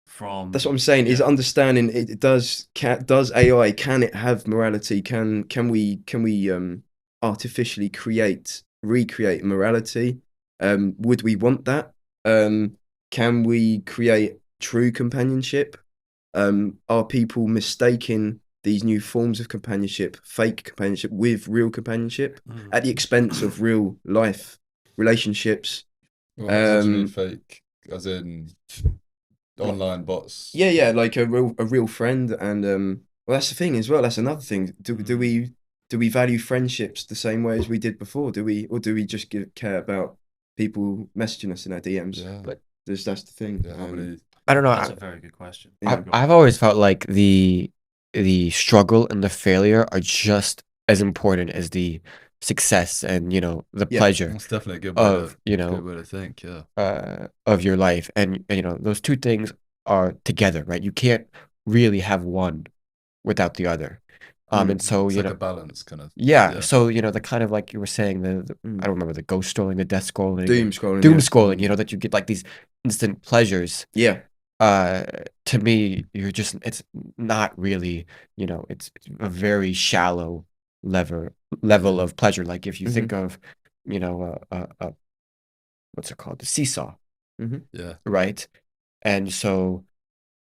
from. That's what I'm saying. Is Yeah. understanding it does AI, can it have morality? Can we artificially recreate morality? Would we want that? Can we create true companionship? Are people mistaking these new forms of companionship, fake companionship, with real companionship at the expense of real life relationships? Well, how do you mean fake? As in online bots? Yeah, like a real friend, and well, that's the thing as well. That's another thing. Do we value friendships the same way as we did before? Do we just care about people messaging us in our DMs? Yeah. But- that's the thing. Yeah, how many? I don't know. That's a very good question. Yeah. I've always felt like the struggle and the failure are just as important as the success and the Yeah. pleasure That's definitely a good way of good way to think. Yeah. of your life, and those two things are together, right? You can't really have one without the other. And so It's like a balance, kind of. yeah. So the kind of like you were saying, the I don't remember, the ghost scrolling, the death scrolling, Doom scrolling. doom yeah. scrolling. That you get like these instant pleasures. Yeah. To me, it's not really, it's a very shallow level of pleasure. Like if you think of, what's it called? The seesaw, Yeah. right? And so,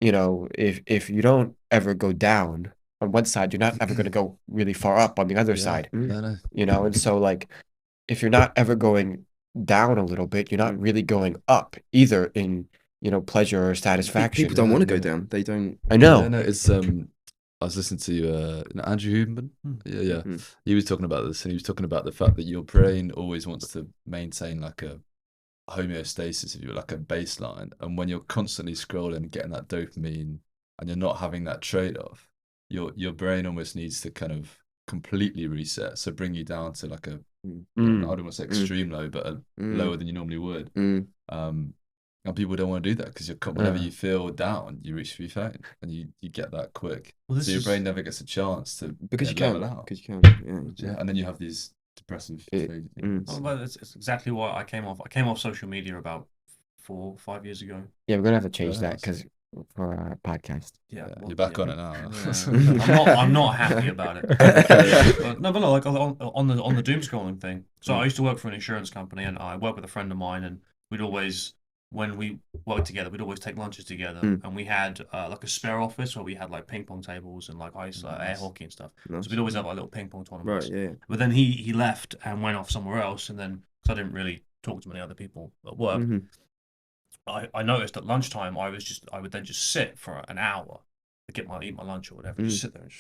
if you don't ever go down on one side, you're not ever going to go really far up on the other Yeah. side, Mm. No. and so like, if you're not ever going down a little bit, you're not really going up either in, pleasure or satisfaction. People don't want to go you know? down. They don't. I know. No, it's I was listening to Andrew Huberman. Mm. Yeah. Mm. He was talking about this, and he was talking about the fact that your brain always wants to maintain like a homeostasis, if you like a baseline. And when you're constantly scrolling, getting that dopamine, and you're not having that trade-off, your brain almost needs to kind of completely reset. So bring you down to like a, I don't want to say extreme low, but a lower than you normally would. And people don't want to do that because whenever you feel down, you reach for your phone and you get that quick. Well, So your brain never gets a chance to Because you level can. out. Because you can. Yeah. Yeah, and then you have these depressive things. Oh, well, it's exactly why I came off. I came off social media about 4 or 5 years ago. Yeah, we're gonna have to change Very that because for our podcast. Yeah, well, You're back yeah. on it now. Yeah. I'm not happy about it. But no, like on the doom scrolling thing. So I used to work for an insurance company, and I worked with a friend of mine, and we'd always, when we worked together, we'd always take lunches together, and we had like a spare office where we had like ping pong tables and like ice, air hockey and stuff. Nice. So we'd always have like little ping pong tournaments. Right. Yeah. But then he left and went off somewhere else, and then because I didn't really talk to many other people at work, I noticed at lunchtime I would then just sit for an hour to eat my lunch or whatever, just sit there and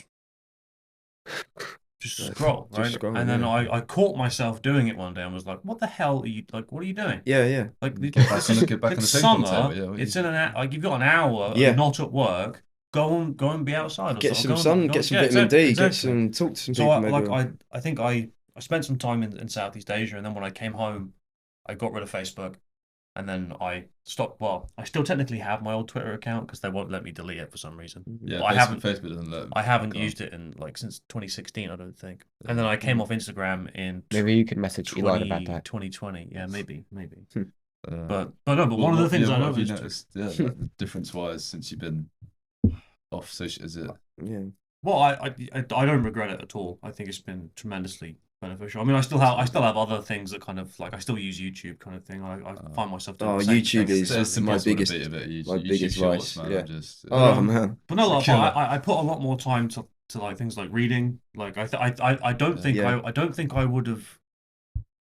just scroll, right? Scroll, and then I caught myself doing it one day and was like, "What the hell are you like? What are you doing?" Yeah. Like Get back on the it's ping pong summer. table, yeah, It's in like you've got an hour. Yeah. Not at work. Go and be outside. Or Get something. some Go sun. and- Get some yeah, vitamin D. exactly. Get some. Talk to some So people. Maybe. I think I spent some time in Southeast Asia, and then when I came home, I got rid of Facebook, and then I stopped. Well, I still technically have my old Twitter account because they won't let me delete it for some reason. Yeah, I haven't. Facebook doesn't let. I haven't Go on. used it in like since 2016, I don't think. And then I came off Instagram in Maybe you could message Elon about that. 2020. Yeah, maybe. Uh, But one of the things I what have you noticed. noticed, like, the difference-wise since you've been off social, is it? Yeah. Well, I don't regret it at all. I think it's been tremendously beneficial. I mean, I still have other things that kind of like I still use YouTube kind of thing. I find myself doing the same YouTube thing. is It's my impossible to biggest- beat a bit. my YouTube biggest Shorts, vice, man, yeah. just, Oh man. But no, It's like, a killer. I put a lot more time to like things like reading. Like I don't think Yeah. I don't think I would have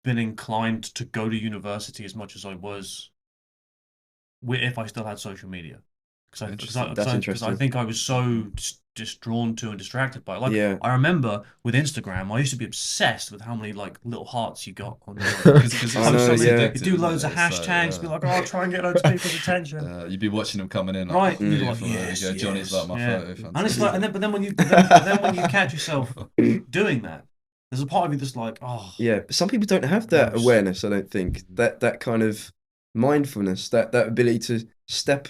been inclined to go to university as much as I was if I still had social media. Interesting. That's Because I interesting. think I was so just drawn to and distracted by it. Like Yeah. I remember with Instagram, I used to be obsessed with how many like little hearts you got on your. Because I know, yeah. You do loads of hashtags, be like, "Oh, I'll try and get loads of people's attention." You'd be watching them coming in, like, Right, you're like, beautiful, yes, yeah, Johnny's like my yeah. photo. And it's like, but then when you catch yourself doing that, there's a part of you that's like, oh, Yeah, but some people don't have that Gross. awareness. I don't think that kind of mindfulness, that ability to step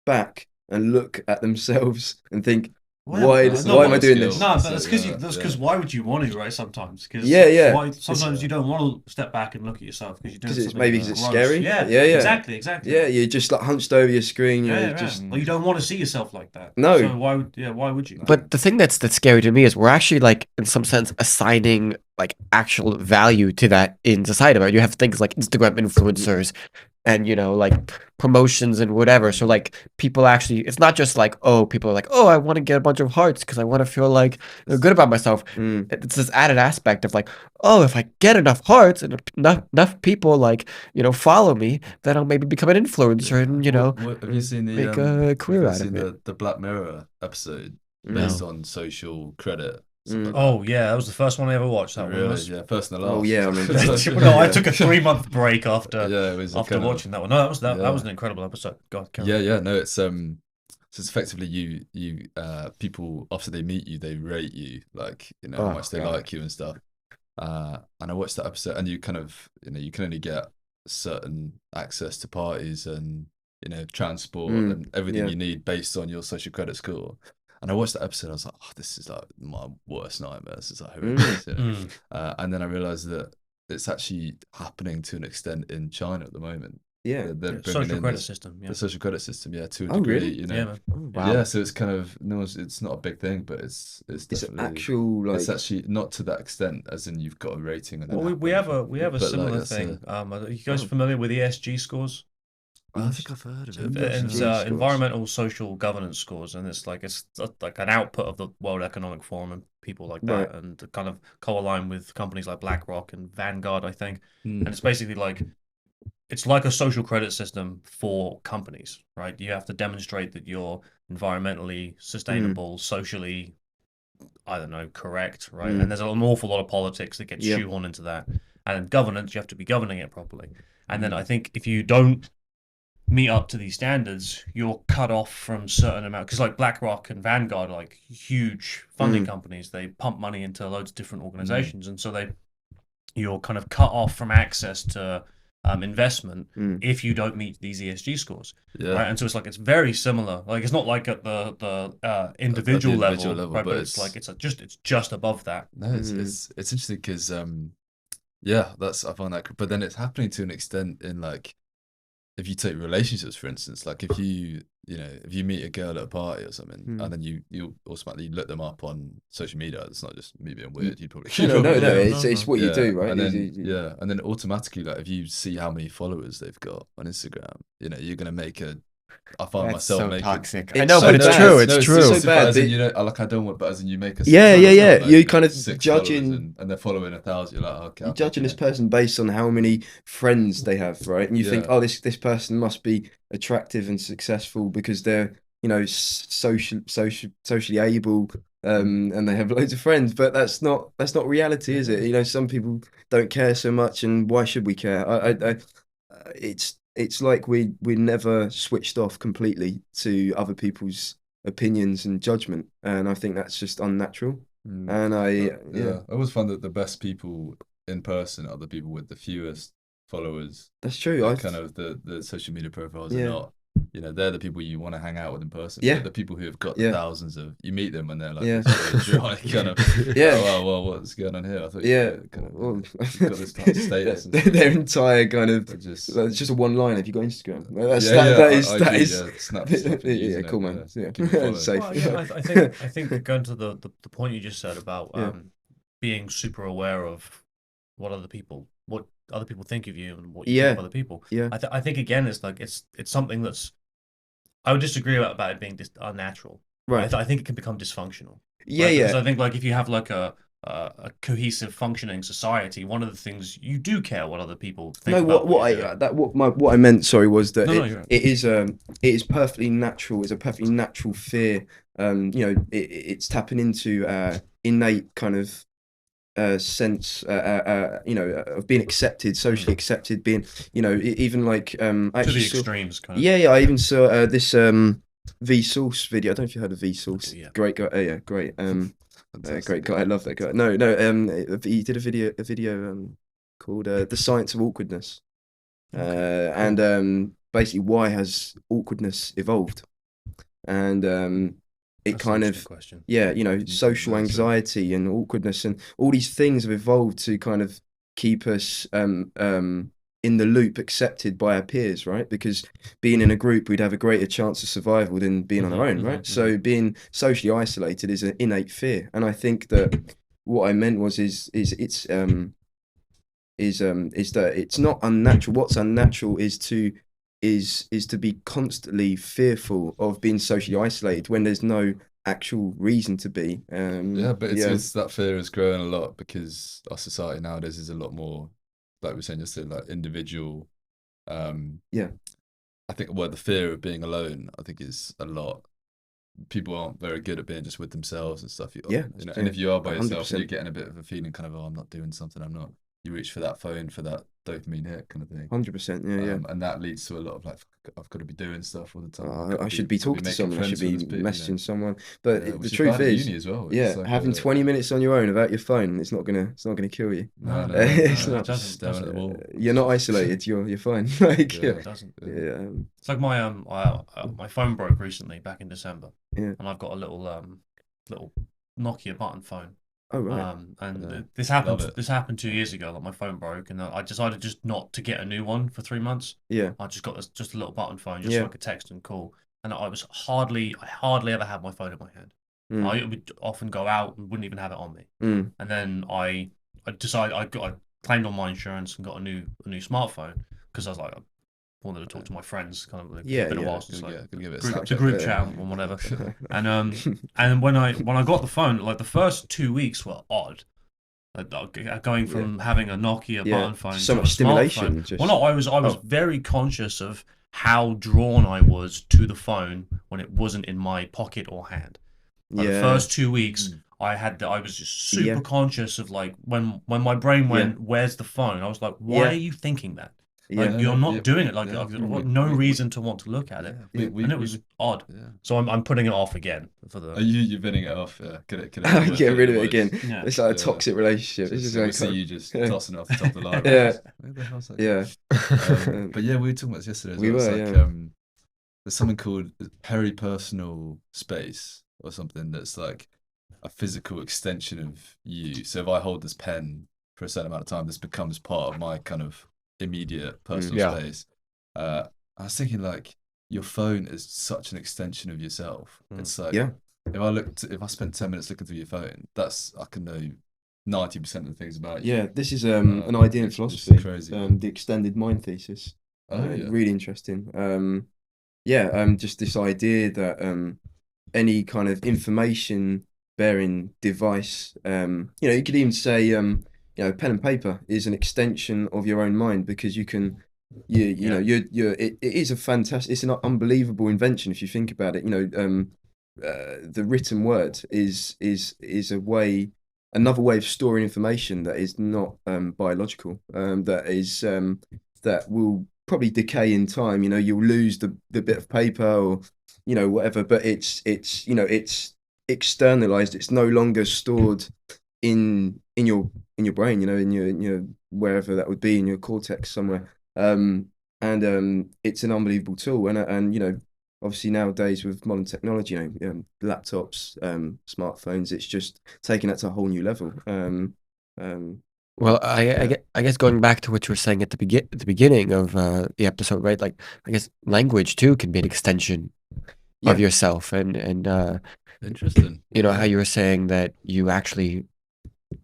back and look at themselves and think, well, why no, why am I but- doing this? No, but So, that's because yeah, that's yeah. because why would you want to, right? Sometimes because Yeah. sometimes you don't want to step back and look at yourself because you're doing 'Cause it's something maybe 'cause it's gross. scary? Yeah, Yeah. exactly. Yeah, you're just like hunched over your screen. Yeah, You're yeah. just Well, you don't want to see yourself like that. No. So why would you? But the thing that's scary to me is we're actually like in some sense assigning like actual value to that in society, right? You have things like Instagram influencers and like promotions and whatever. So like people actually, it's not just like, oh, people are like, oh, I want to get a bunch of hearts because I want to feel like good about myself. It's this added aspect of like, oh, if I get enough hearts and enough people like follow me, then I'll maybe become an influencer and Have you seen the make a career have you out of seen it. the Black Mirror episode No. based on social credit? something like Oh yeah, that was the first one I ever watched. that. That one Really? was. Yeah, first and the last. Oh, yeah, I remember. No, I took a 3-month break after Yeah, it was a after kind of- watching that one. No, that Yeah. was an incredible episode. God, carry on. Yeah, no, it's so it's effectively you people after they meet you, they rate you, like how Oh, much they God. like you and stuff. And I watched that episode, and you kind of you can only get certain access to parties and transport and everything yeah. you need based on your social credit score. And I watched that episode, I was like, oh, this is like my worst nightmare. This is like horrendous. And then I realized that it's actually happening to an extent in China at the moment. Yeah. They're bringing Social in credit this- system. Yeah. the social credit system, yeah, to a Oh, degree, really? Yeah, man. Wow. Yeah, so it's kind of it's not a big thing, but it's It's definitely actual like it's actually not to that extent, as in you've got a rating. And then Well, we have a but, like, similar that's thing. Are you guys Oh. familiar with ESG scores? I think I've heard of it. It's ESG scores. environmental social governance scores, and it's like an output of the World Economic Forum and people like that, Right. and kind of co-align with companies like BlackRock and Vanguard, I think. Hmm. And it's basically like it's like a social credit system for companies, right? You have to demonstrate that you're environmentally sustainable, socially, I don't know, correct, right? And there's an awful lot of politics that gets shoehorned into that. And governance, you have to be governing it properly. And then I think if you don't meet up to these standards, you're cut off from certain amount, because like BlackRock and Vanguard are like huge funding companies. They pump money into loads of different organizations, and so you're kind of cut off from access to investment if you don't meet these ESG scores. Right? And so it's very similar. Like it's not like at the individual level, right? But it's like it's just above that. No, it's interesting because yeah, I find that, but then it's happening to an extent in like, if you take relationships, for instance, like if you meet a girl at a party or something, and then you automatically look them up on social media. It's not just me being weird. You probably no. It's what you do, right? And then and then automatically, like if you see how many followers they've got on Instagram, you're gonna make a. I find That's myself so making. toxic. I know, but it's true. It's true. So bad. As in, like I don't want, but as in you make a. You kind of 6 judging, and they're following 1,000. You're like, okay. you're judging this person based on how many friends they have, right? And you think, oh, this person must be attractive and successful because they're socially able, and they have loads of friends. But that's not reality, is it? Some people don't care so much, and why should we care? It's like we're never switched off completely to other people's opinions and judgment, and I think that's just unnatural. And I always find that the best people in person are the people with the fewest followers. That's true. Kind of the social media profiles are not. They're the people you want to hang out with in person. Yeah. But the people who have got thousands of, you meet them and they're like, kind of, well, what's going on here? I thought, you've got this type of status. Their entire kind of, it's just a one line. If you got Instagram, that is Snapchat. Cool, man. Safe. Well, I think going to the point you just said about being super aware of what other people think of you and what you think of other people. I think again, it's like it's something that's, I would disagree about it being unnatural. Right. I think it can become dysfunctional. Yeah, right? Because I think like if you have like a cohesive functioning society, one of the things you do care what other people think. No, about what I meant, sorry, was that right. it is perfectly natural. It's a perfectly natural fear. It's tapping into innate kind of sense of being accepted, socially accepted, being even like to the extremes kind of. I even saw this Vsauce video. I don't know if you heard of Vsauce. Yeah. Great guy. Great great guy. I love that guy. No, he did a video called The Science of Awkwardness. And basically why has awkwardness evolved, and it kind of question. Social anxiety and awkwardness and all these things have evolved to kind of keep us in the loop, accepted by our peers, right? Because being in a group, we'd have a greater chance of survival than being on our own, right? So being socially isolated is an innate fear, and I think that what I meant was is that it's not unnatural. What's unnatural is to be constantly fearful of being socially isolated when there's no actual reason to be. But it's that fear is growing a lot because our society nowadays is a lot more, like we were saying, just like individual. I think the fear of being alone, I think, is a lot. People aren't very good at being just with themselves and stuff. And if you are by yourself, you're getting a bit of a feeling kind of, I'm not doing something, I'm not. You reach for that phone for that dopamine hit kind of thing. 100%, and that leads to a lot of like, I've got to be doing stuff all the time. I should be talking to someone. I should be messaging someone. But the which truth is, uni as well. Like having 20 minutes on your own without your phone, it's not gonna kill you. No, it's not. Just staring at the wall. You're not isolated. You're fine. Like it doesn't. It's like my phone broke recently back in December. And I've got a little Nokia button phone. Oh right. This happened 2 years ago. Like my phone broke, and I decided just not to get a new one for 3 months. I just got just a little button phone, just so I could text and call. And I hardly ever had my phone in my hand. I would often go out and wouldn't even have it on me. And then I decided I claimed on my insurance and got a new smartphone because I was like, I wanted to talk to my friends. Kind of like, it's been a while since group chat or whatever. And when I got the phone, like the first 2 weeks were odd. Like, going from having a Nokia button phone so to much a stimulation. smartphone. I was very conscious of how drawn I was to the phone when it wasn't in my pocket or hand. Like the Yeah. first 2 weeks, Mm. I was just super Yeah. conscious of like when my brain Yeah. went, "Where's the phone?" I was like, "Why Yeah. are you thinking that? Yeah. Like No, you're no, not yeah, doing it. Like yeah. I've got We, no we, reason to want to look at it." yeah, And it was odd. yeah. So I'm putting it off again for the You're binning it off. Yeah, get it. in the woods, Get get rid in of the it again. woods. yeah. It's like a Yeah. toxic relationship. This is So we like see you just yeah. tossing it off the top of the library. Yeah. Where the hell's that? Yeah. But yeah, we were talking about this yesterday as We well. It's were, like yeah. there's something called peripersonal space or something that's like a physical extension of you. So if I hold this pen for a certain amount of time, this becomes part of my kind of immediate personal Yeah. space. I was thinking like your phone is such an extension of yourself. Mm. It's like Yeah. if I spent 10 minutes looking through your phone, I can know 90% of the things about you. Yeah, this is an idea in it's philosophy. crazy. The extended mind thesis. Oh yeah. Really interesting. Just this idea that any kind of information bearing device, you could even say, pen and paper is an extension of your own mind because you can, you know, it is it's an unbelievable invention if you think about it. The written word is another way of storing information that is not biological, that will probably decay in time. You'll lose the bit of paper or whatever, but it's externalized. It's no longer stored in your brain, in your wherever that would be, in your cortex somewhere. It's an unbelievable tool, and obviously nowadays with modern technology, laptops, smartphones, it's just taking that to a whole new level. Well, Yeah. I guess going back to what you were saying at the beginning of the episode, right? Like, I guess language too can be an extension of Yeah. yourself, and Interesting. how you were saying that you actually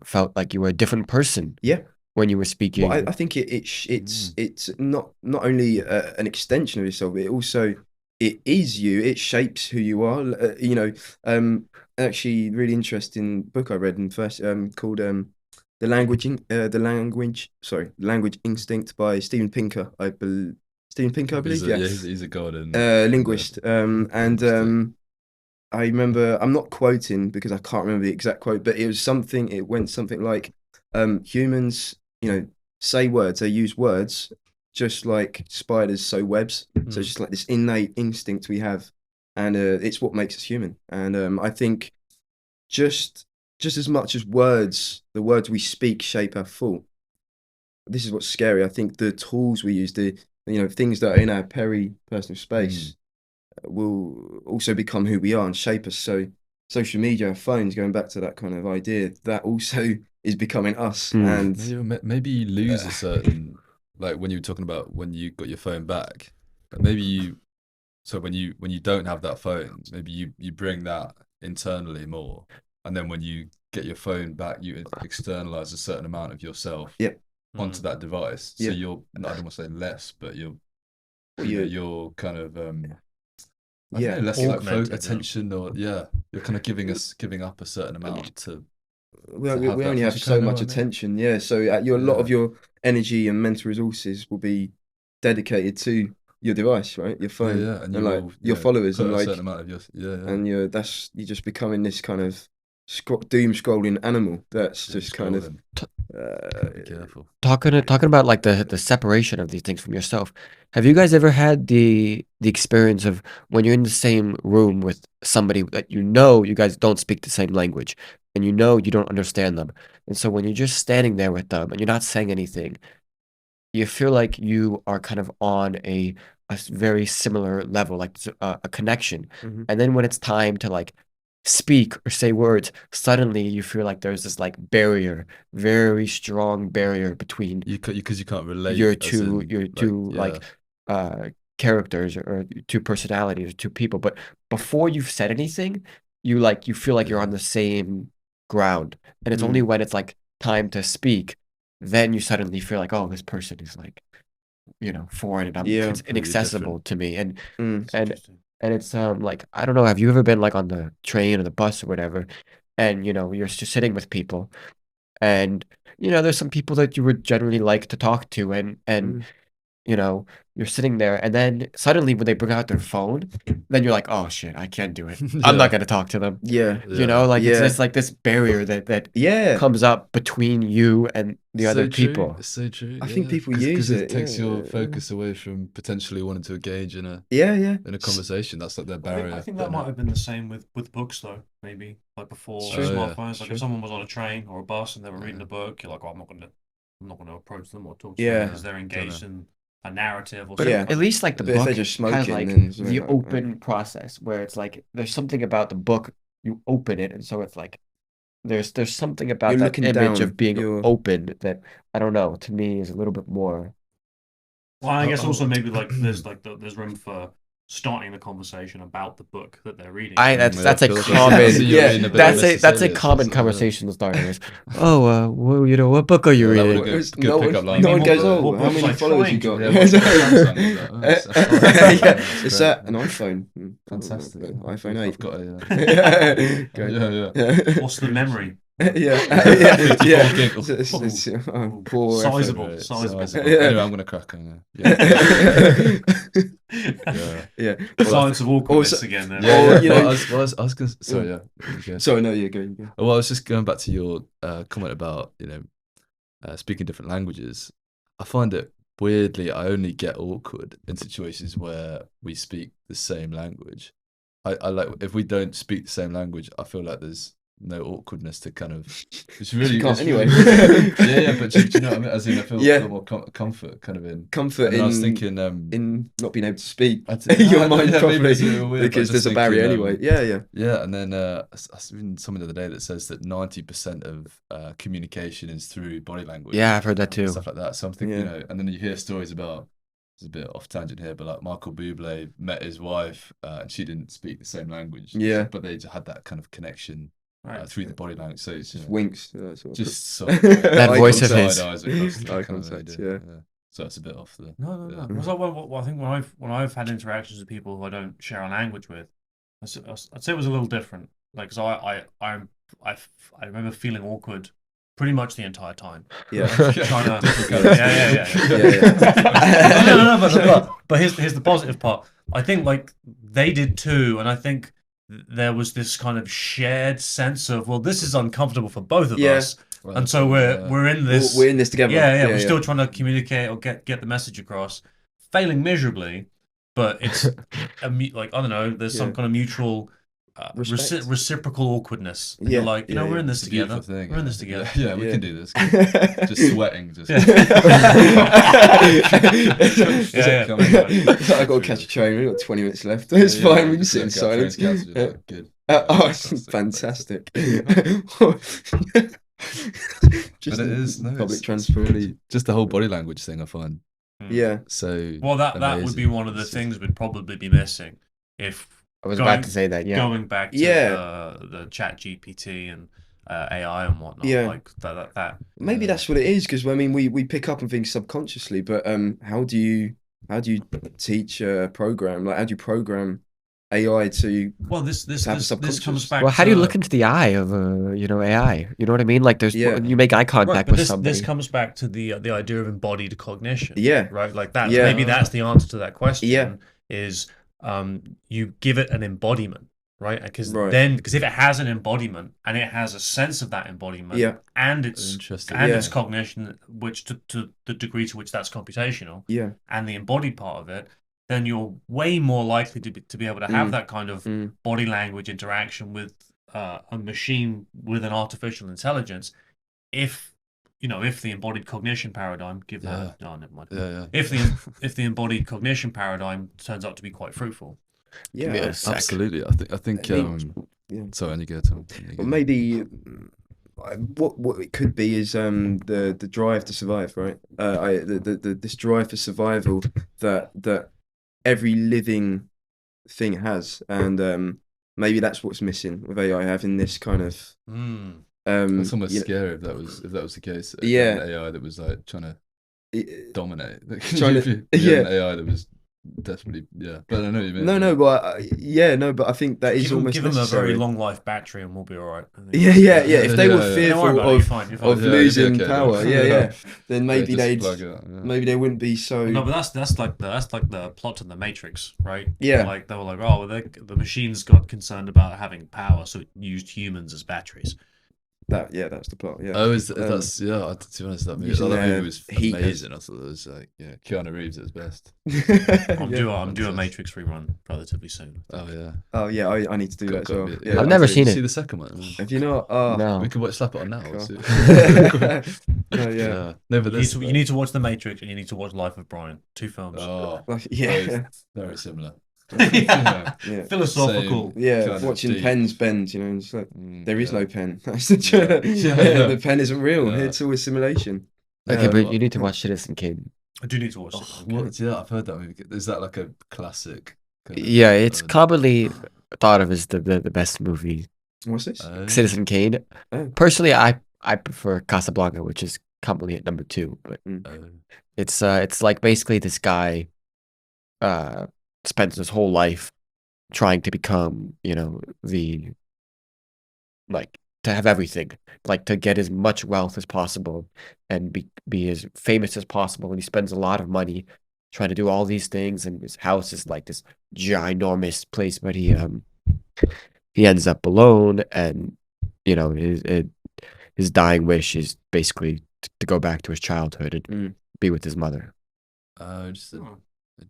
felt like you were a different person Yeah. when you were speaking. Well, I think it's not only an extension of yourself, it is you. It shapes who you are. Actually, really interesting book I read in first called Language Instinct by Steven Pinker. I believe. Yeah. He's a god in Linguist. linguistic. I remember, I'm not quoting because I can't remember the exact quote, but it went something like, humans, say words, they use words just like spiders sew webs. So it's just like this innate instinct we have, and it's what makes us human. And I think just as much as the words we speak shape our thought. This is what's scary. I think the tools we use, the things that are in our personal space, will also become who we are and shape us. So social media, our phones, going back to that kind of idea, that also is becoming us. And Maybe you lose a certain, like when you were talking about when you got your phone back, so when you don't have that phone, maybe you bring that internally more, and then when you get your phone back, you externalize a certain amount of yourself onto that device. So you're, I don't want to say less, but you're kind of I don't know, less like Augmented, attention, or you're kind of giving up a certain amount to we have that only have physical, so you know much what I mean? attention. Yeah. So a lot of your energy and mental resources will be dedicated to your device, right? Your phone, Yeah, and and you like will your followers, put and a like, certain amount of your and you're just becoming this kind of doom scrolling animal that's doom just kind of scrolling. Be careful. talking about like the separation of these things from yourself. Have you guys ever had the experience of when you're in the same room with somebody that you guys don't speak the same language, and you don't understand them, and so when you're just standing there with them and you're not saying anything, you feel like you are kind of on a very similar level, like a connection. Mhm. And then when it's time to like speak or say words, suddenly you feel like there's this like barrier, very strong barrier between Because you can't relate your as two in, like characters or two personalities or two people. But before you've said anything, you feel like you're on the same ground. And it's only when it's like time to speak, then you suddenly feel like, oh, this person is like, foreign, and Yeah. it's inaccessible to me. And Mm. and it's like, I don't know, have you ever been like on the train or the bus or whatever, and you're just sitting with people, and there's some people that you would generally like to talk to, and you know, you're sitting there, and then suddenly when they bring out their phone, then you're like, oh shit, I can't do it. I'm not Yeah. gonna talk to them. Yeah. You know, like it's Yeah. just like this barrier that Yeah. comes up between you and the So other true, people. It's so true. I think people use because it, it takes yeah, your yeah. focus away from potentially wanting to engage in a Yeah. conversation. That's like their barrier. I think that might have been the same with books though. Maybe like before True. Oh, yeah, smartphones. Like true. if someone was on a train or a bus and they were reading Yeah. a book, you're like, oh, I'm not gonna approach them or talk to Yeah. them because they're engaged in a narrative or But something. Yeah. at least like the But if book they're just has smoking, like then something the like that. open process where it's like there's something about the book, you open it, and so it's like there's something about You're that looking image down, of being you're- open that I don't know, to me is a little bit more. Well, I guess Oh, also maybe like there's room for starting the conversation about the book that they're reading. That's Yeah, that's a I feel like common I see you're reading a bit that's of a that's a Leslie common Salis, conversation starters. Oh, well, you know, what book are you Yeah, that reading? would've It's- good no pickup one, line. no one What goes, book- oh, what how books many like followers you trying got? to- Yeah, what's the Samsung? Is that? Oh, it's Yeah, that's it's great. an iPhone. Fantastic. iPhone 8. I've got a Great. yeah. What's the memory? yeah. 54 gig. It's, Ooh, poor effort. sizable, Right, sizable. Yeah. Anyway, I'm gonna crack on. Yeah. Yeah. Yeah. The science of awkwardness also- again. There. Yeah, Yeah, you well, know- I was gonna. Sorry, yeah. Okay. Sorry, no, you go. Well, I was just going back to your comment about speaking different languages. I find it weirdly I only get awkward in situations where we speak the same language. I like if we don't speak the same language, I feel like there's no awkwardness to kind of. It's really You can't it's really- anyway. yeah, but do you know what I mean? As in, I feel Yeah. a lot more comfort kind of in. Comfort And I was in thinking, in not being able to speak I your mind maybe properly it's a little weird, but because just there's a barrier thinking, anyway. Yeah. Yeah, and then I seen something the other day that says that 90% of communication is through body language. Yeah, I've heard that and too. stuff like that. So I'm thinking, Yeah. and then you hear stories about. It's a bit off tangent here, but like Michael Bublé met his wife, and she didn't speak the same language. Yeah. but they had that kind of connection Right. through the body language. So it's Just winks. Sort of. just so That Eye voice of side his. eyes across the Eye kind of contact, idea, yeah. So it's a bit off the. No. Yeah. Well, so, well, I think when I've had interactions with people who I don't share a language with, I'd say it was a little different. Like, because I remember feeling awkward pretty much the entire time. Yeah. Trying to, yeah. Yeah. No, but here's the positive part. I think like they did too, and I think there was this kind of shared sense of, well, this is uncomfortable for both of Yeah. us, and so we're in this. We're in this together. Yeah. We're still trying to communicate or get the message across, failing miserably, but it's like I don't know. There's some Yeah. kind of mutual. Respect. Reciprocal awkwardness. And Yeah, you're like, yeah, we're in this It's a together. beautiful thing. We're in this together. Yeah, we Yeah. can do this. Just sweating, just. Yeah. I got to catch a train. We've got 20 minutes left. It's fine. We can sit in silence. Good. Oh, it's fantastic. Just But it is no, public it's transport. really just the whole body language thing. I find Yeah. so. Well, that would be amazing. one of the It's- things we'd probably be missing if I was Going- about to say that, yeah. going back to Yeah. the Chat GPT and AI and whatnot. Yeah. Like that. Maybe that's what it is, because I mean, we pick up on things subconsciously, but how do you teach a program? Like, how do you program AI to? Well, this have a comes subconscious. back. Well, how do you to- look into the eye of AI? You know what I mean? Like there's Yeah. you make eye Right, contact but with this somebody. comes back to the idea of embodied cognition. Yeah. Right. Like that. Yeah. Maybe that's the answer to that question. Yeah. Is you give it an embodiment, right? Because Right. if it has an embodiment and it has a sense of that embodiment, Yeah. and its Interesting. and Yeah. its cognition, which to the degree to which that's computational, Yeah. and the embodied part of it, then you're way more likely to be able to have that kind of Mm. body language interaction with a machine with an artificial intelligence. If the embodied cognition paradigm, Yeah. never mind. Yeah. If the embodied cognition paradigm turns out to be quite fruitful. Give me a Yeah. sec. Absolutely. I think. Yeah. Sorry, and you go, Tom. Well, maybe what it could be is the drive to survive, right? This drive for survival that every living thing has, and maybe that's what's missing with AI, having this kind of It's almost you know, scary if that was the case. Yeah. An AI that was like trying to it- dominate. Trying to- If you had yeah. an AI that was definitely, yeah. But I know what you mean. No, but but I think that is Give them, almost give them a necessary. very long life battery and we'll be all right. I think. Yeah. If they were Yeah, yeah. Don't worry fearful about it, you're of fine. You're fine. of Yeah, you'd be losing okay, power, yeah. then Yeah, maybe just plug it up, yeah. maybe they wouldn't be so. No, but that's like the plot to the Matrix, right? Yeah. Like they were like, oh, well, the machines got concerned about having power, so it used humans as batteries. That's the plot. Yeah. Oh, that's yeah. To be honest, that movie, using that their movie was heat as- amazing. I thought it was like, yeah, Keanu Reeves at his best. I'm due a Fantastic. Matrix rerun relatively soon. Oh yeah, Oh yeah, I need to do that as well. Got- Yeah, I've never seen You it. see the second one? Have you not? Oh, No. We could slap it on now. Cool. see. No, yeah. No, but You need to watch The Matrix and you need to watch Life of Brian. 2 films. Oh, Like, yeah. very similar. Yeah. Yeah. Philosophical. Yeah, kind of watching deep. pens bend, you know, and it's like there is yeah. no pen. That's the truth. Yeah. The pen isn't real. Yeah. It's all a simulation. Okay, Um, but you need to watch Citizen Kane. I do need to watch it. Oh, what? Yeah, I've heard that movie. Is that like a classic? kind of, Yeah, it's uh, commonly thought of as the best movie. What's this? Citizen Kane. Oh. Personally, I prefer Casablanca, which is commonly at number 2. But it's like basically this guy spends his whole life trying to become, you know, to have everything, like to get as much wealth as possible and be as famous as possible. And he spends a lot of money trying to do all these things. And his house is like this ginormous place, but he ends up alone. And, you know, his dying wish is basically to go back to his childhood and be with his mother. Interesting. Right.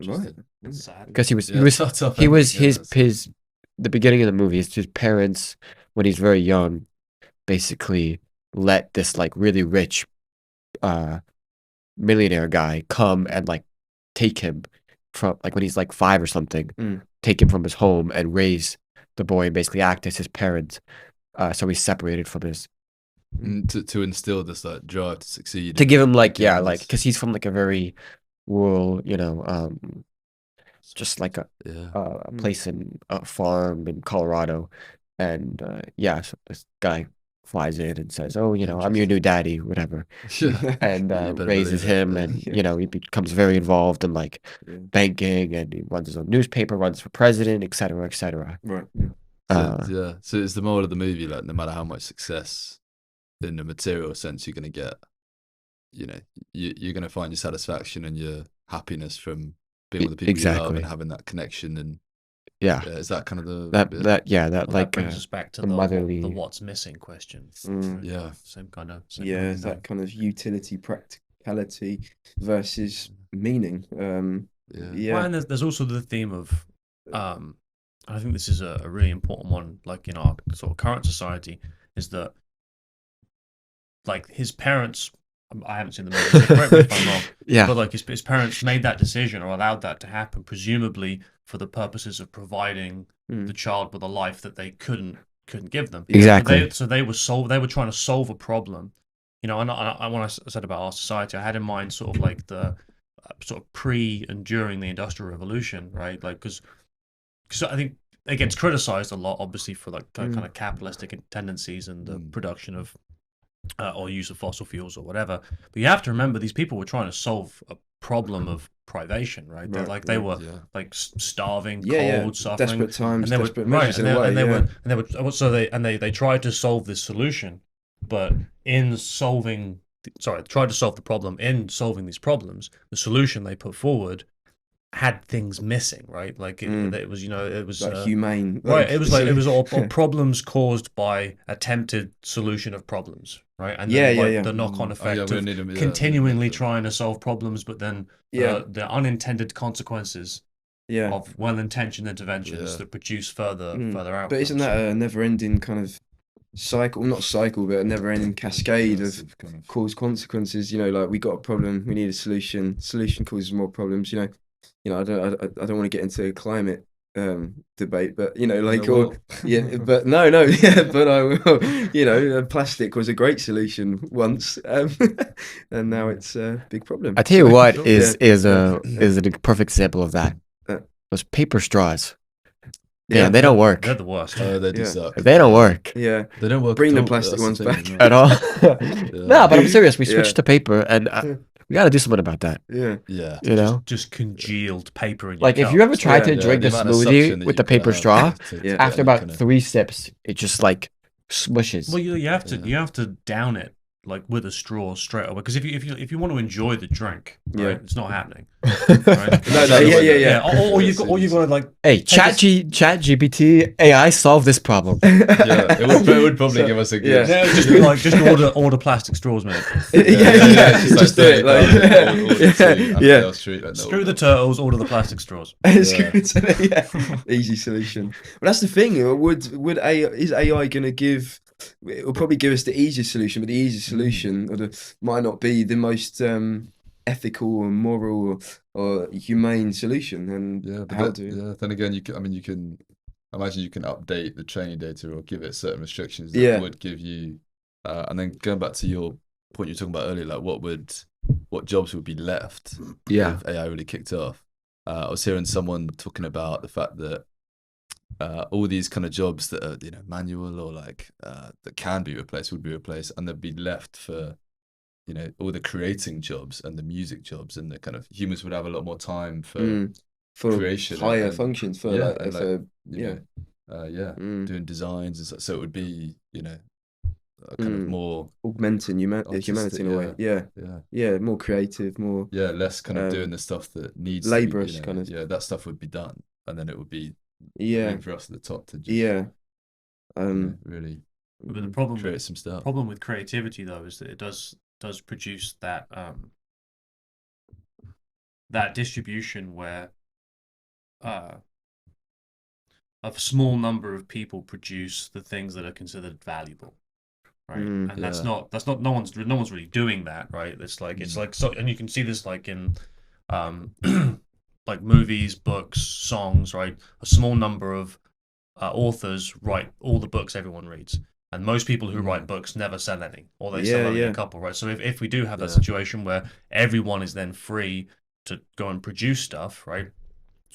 Interesting. It's sad. Because he was Yeah, it's not tough he was ending, yeah, his the beginning of the movie is his parents, when he's very young, basically let this like really rich millionaire guy come and like take him from, like, when he's like 5 or something, take him from his home and raise the boy and basically act as his parent. So he's separated from his, to instill this like drive to succeed. to give him like, give yeah, him like, this- because he's from like a very rural, you know, just like a yeah. place in a farm in Colorado. And yeah, so this guy flies in and says, oh, you know, I'm your new daddy, whatever. Yeah. And You better raises believe it. him, and Yeah. you know, he becomes very involved in like Yeah. banking, and he runs his own newspaper, runs for president, etc., etc. Right. Yeah. So it's the moral of the movie, like no matter how much success in the material sense you're gonna get, you know, you're gonna find your satisfaction and your happiness from being with the people you love Exactly. and having that connection. And Yeah, is that kind of the that bit? that yeah, that Well, that like brings us back to the the motherly. what's missing question. Mm. Yeah. Same kind of. Same Yeah, kind of it's thing. that kind of utility, practicality versus meaning. Yeah. Yeah. Well, and there's also the theme of, I think this is a really important one, like in our sort of current society, is that, like, his parents, I haven't seen the movie, so correct me if I'm wrong, Yeah, but like his parents made that decision or allowed that to happen, presumably for the purposes of providing the child with a life that they couldn't give them. exactly. So they were trying to solve a problem. You know, and when I said about our society, I had in mind sort of like the sort of pre and during the Industrial Revolution, right? Like, because I think it gets criticized a lot, obviously, for like kind of capitalistic tendencies and the production of or use of fossil fuels or whatever. But you have to remember, these people were trying to solve a problem of privation, right? They're Right, like they right. were Yeah. like starving, Yeah, cold, suffering, desperate times, and they were desperate right, measures in a way. and they Yeah. were so they tried to solve this solution, but in solving, tried to solve the problem. In solving these problems, the solution they put forward had things missing, right? Like it was, you know, it was Like humane. right. It was like it was all problems caused by attempted solution of problems, right? And then, Yeah, like, yeah. the knock-on effect we of need them, yeah, continually yeah. trying to solve problems, but then Yeah. the unintended consequences Yeah. of well-intentioned interventions Yeah. that produce further outcomes. But isn't that a never-ending kind of cycle? Not cycle, but a never-ending cascade of Massive kind of- cause consequences. You know, like we got a problem, we need a solution. Solution causes more problems. You know, I don't want to get into a climate debate, but you know, like, No, or well. yeah, but no, yeah, but I will. You know, plastic was a great solution once, and now it's a big problem. I tell you So- what Yeah. is a perfect example of that. Uh. Those paper straws. Yeah, Yeah, they don't work. They're the worst. They do Yeah. suck. They don't work Yeah, They don't work. Bring at the all, plastic that's ones thing, back. isn't it? at all. No, but I'm serious. We Yeah. switched to paper, and We got to do something about that. Yeah. Yeah. You know, just congealed paper in your like if cup. you ever tried to Yeah, drink the a amount of suction smoothie that with you the paper gotta straw, have to Yeah. get after any about kind of- 3 sips, it just like smushes. Well, you have to Yeah. you have to down it like with a straw straight away, because if you want to enjoy the drink, right, Yeah. it's not happening. No, no, yeah. Or you've got to like Hey, Chat GPT AI solve this problem. Yeah, it would probably So- give us a yeah. good. yeah, just be like just order plastic straws, mate. Yeah, just do it. Like, yeah. Screw the turtles, order the plastic straws. Yeah. Easy solution. But that's the thing. Would is AI going to give? It will probably give us the easiest solution, but the easiest solution might not be the most ethical or moral or humane solution. And Yeah, but how then again, you can imagine you can update the training data or give it certain restrictions that Yeah. would give you, and then going back to your point you were talking about earlier, like what jobs would be left Yeah. if AI really kicked off. I was hearing someone talking about the fact that all these kind of jobs that are manual or like that can be replaced would be replaced, and they'd be left for all the creating jobs and the music jobs, and the kind of humans would have a lot more time for for creation higher and- functions for yeah, like, and, for you know, mm, doing designs and so it would be kind of more augmenting humanity artistic, in a way. Yeah, yeah more creative, more less kind of doing Um, the stuff that needs laborious to be, kind of. yeah, that stuff would be done, and then it would be yeah, room for us at the top to just yeah. really But the problem create some stuff. problem with creativity though is that it does produce that that distribution where a small number of people produce the things that are considered valuable, right? Mm, And that's yeah. not no one's really doing that, right? It's like so, and you can see this like in like movies, books, songs, right? A small number of authors write all the books everyone reads. And most people who write books never sell any, or they sell only a couple, right? So if we do have that situation where everyone is then free to go and produce stuff, right?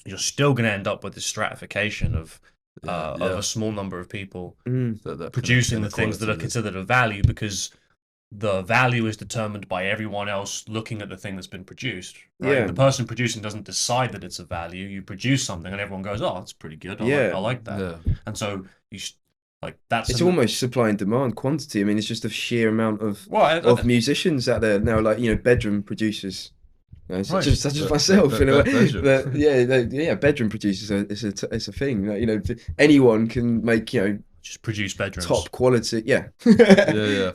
You're still going to end up with this stratification of a small number of people Mm, That kind of producing the things that are inequality considered of value, because the value is determined by everyone else looking at the thing that's been produced. Right? Yeah. The person producing doesn't decide that it's a value. You produce something, and everyone goes, "Oh, that's pretty good. I like that." Yeah. And so like that's it's an- almost supply and demand quantity. I mean, it's just a sheer amount of well, of musicians out there now, like bedroom producers. Such Right. as myself, in a way. Bedroom. But bedroom producers. It's a thing. Like, anyone can make just produce bedrooms. top quality. Yeah. Yeah.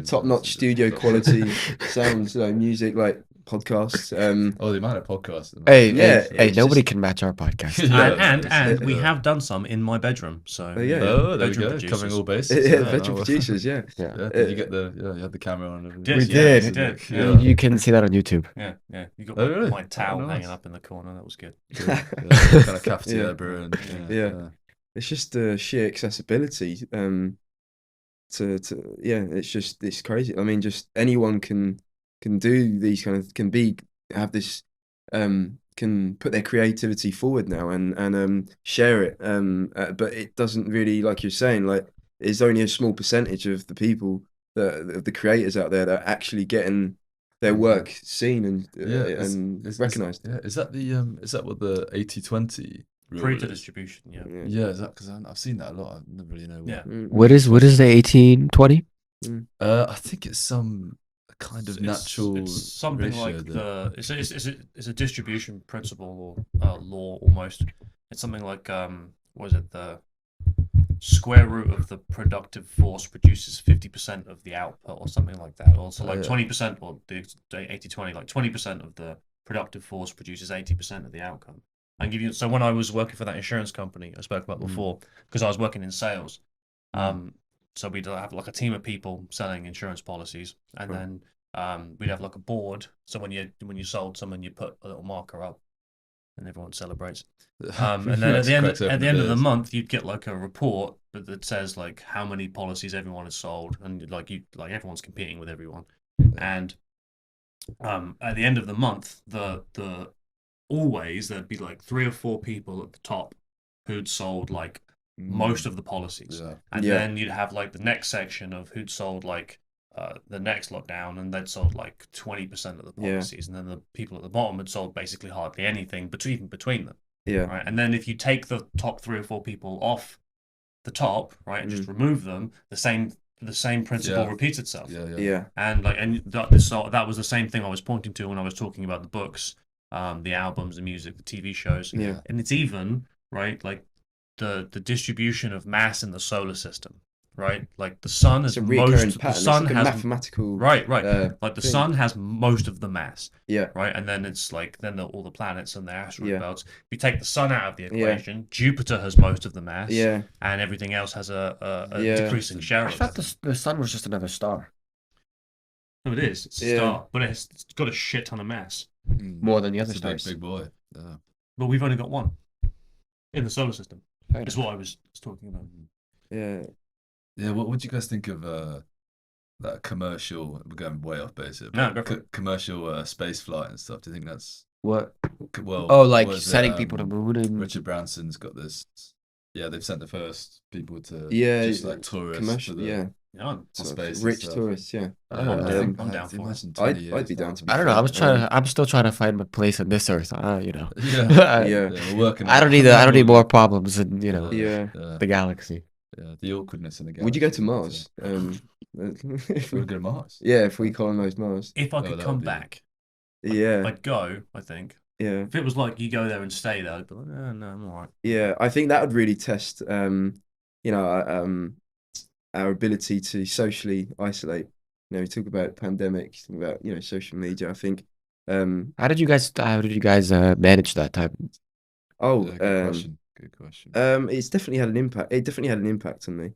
Top-notch studio quality sounds, music, like podcasts. Oh, the amount of podcasts. Hey, Yeah, hey, it's nobody just- can match our podcast. Yeah. And we Yeah. have done some in my bedroom. So Oh, yeah. Oh, there we bedroom go. producers. Covering all bases. Yeah, Yeah, bedroom no, producers. Yeah. Yeah. Did you get you had the camera on. And everything? Yes, We yeah, did. we did. Yeah. Yeah. You can see that on YouTube. Yeah. You got Oh, really? my towel Oh, nice. hanging up in the corner. That was good. Good. Yeah, kind of cafetiere Yeah. brewing. Yeah. It's just the sheer accessibility. It's crazy. I mean, just anyone can do these kind of can put their creativity forward now and share it. But it doesn't really, like you're saying, like it's only a small percentage of the people of the creators out there that are actually getting their work seen and recognized. Yeah, is that what the 80-20 rule Free to is? distribution. Yeah. Yeah, is that because I've seen that a lot. I never really know. Yeah. What is the 1820? I think it's some kind of natural. It's something ratio like that- it's a distribution principle or law almost. It's something like the square root of the productive force produces 50% of the output or something like that. Or so like 20% or the 80-20, like 20% of the productive force produces 80% of the outcome. And give you so when I was working for that insurance company I spoke about before, because I was working in sales, so we'd have like a team of people selling insurance policies, and then we'd have like a board. So when you sold someone, you put a little marker up, and everyone celebrates. And then at the end of the month, you'd get like a report that says like how many policies everyone has sold, and like everyone's competing with everyone. And at the end of the month, always there'd be like 3 or 4 people at the top who'd sold like most of the policies. Yeah. And Yeah. then you'd have like the next section of who'd sold like the next lockdown, and they'd sold like 20% of the Yeah. policies, and then the people at the bottom had sold basically hardly anything between them, Yeah. right? And then if you take the top 3 or 4 people off the top, right, and just remove them, the same principle Yeah. repeats itself. Yeah. And that was the same thing I was pointing to when I was talking about the books, the albums, the music, the TV shows, Yeah. and it's even right like the distribution of mass in the solar system, right? Like the sun It's has a recurring the pattern. It's sun like a has mathematical. right, like the thing. sun has most of the mass, Yeah. right? And then it's like all the planets and their asteroid Yeah. belts. If you take the sun out of the Yeah. equation, Jupiter has most of the mass, Yeah. and everything else has a Yeah. decreasing share I of thought it. the sun was just another star, No, it is. It's a Yeah. star, but it's got a shit ton of mass. more than the other It's a big, stars. big boy. Yeah. But we've only got one in the solar system. Fair Is enough. what I was talking about. Yeah. Yeah, what do you guys think of that commercial? We're going way off base here. No, but go for it. commercial space flight and stuff. Do you think that's What? well? Oh, like what is it, sending people to the moon and Richard Branson's got this. Yeah, they've sent the first people to Yeah. just like tourists Commercial. to the, Yeah. Yeah, to Sort of space. and rich stuff. tourists. Yeah. I don't know. I'm down for it. Imagine 20 I'd be years down now. to be I don't know. fair. I'm still trying to find my place on this earth. You know. Yeah, Yeah. we're working. I don't need I don't need more problems in Yeah. the galaxy. The awkwardness in the galaxy. Would you go to Mars? If Would we, we go to Mars? yeah, if we colonize Mars. If I Oh, could that come would be- back, Yeah. I'd go. I think Yeah. if it was like you go there and stay there, I'd be like, no, I'm all right. Yeah, I think that would really test, our ability to socially isolate. We talk about pandemic, talk about social media. I think, How did you guys manage that time? oh, Yeah, good question. Good question. it's definitely had an impact. It definitely had an impact on me.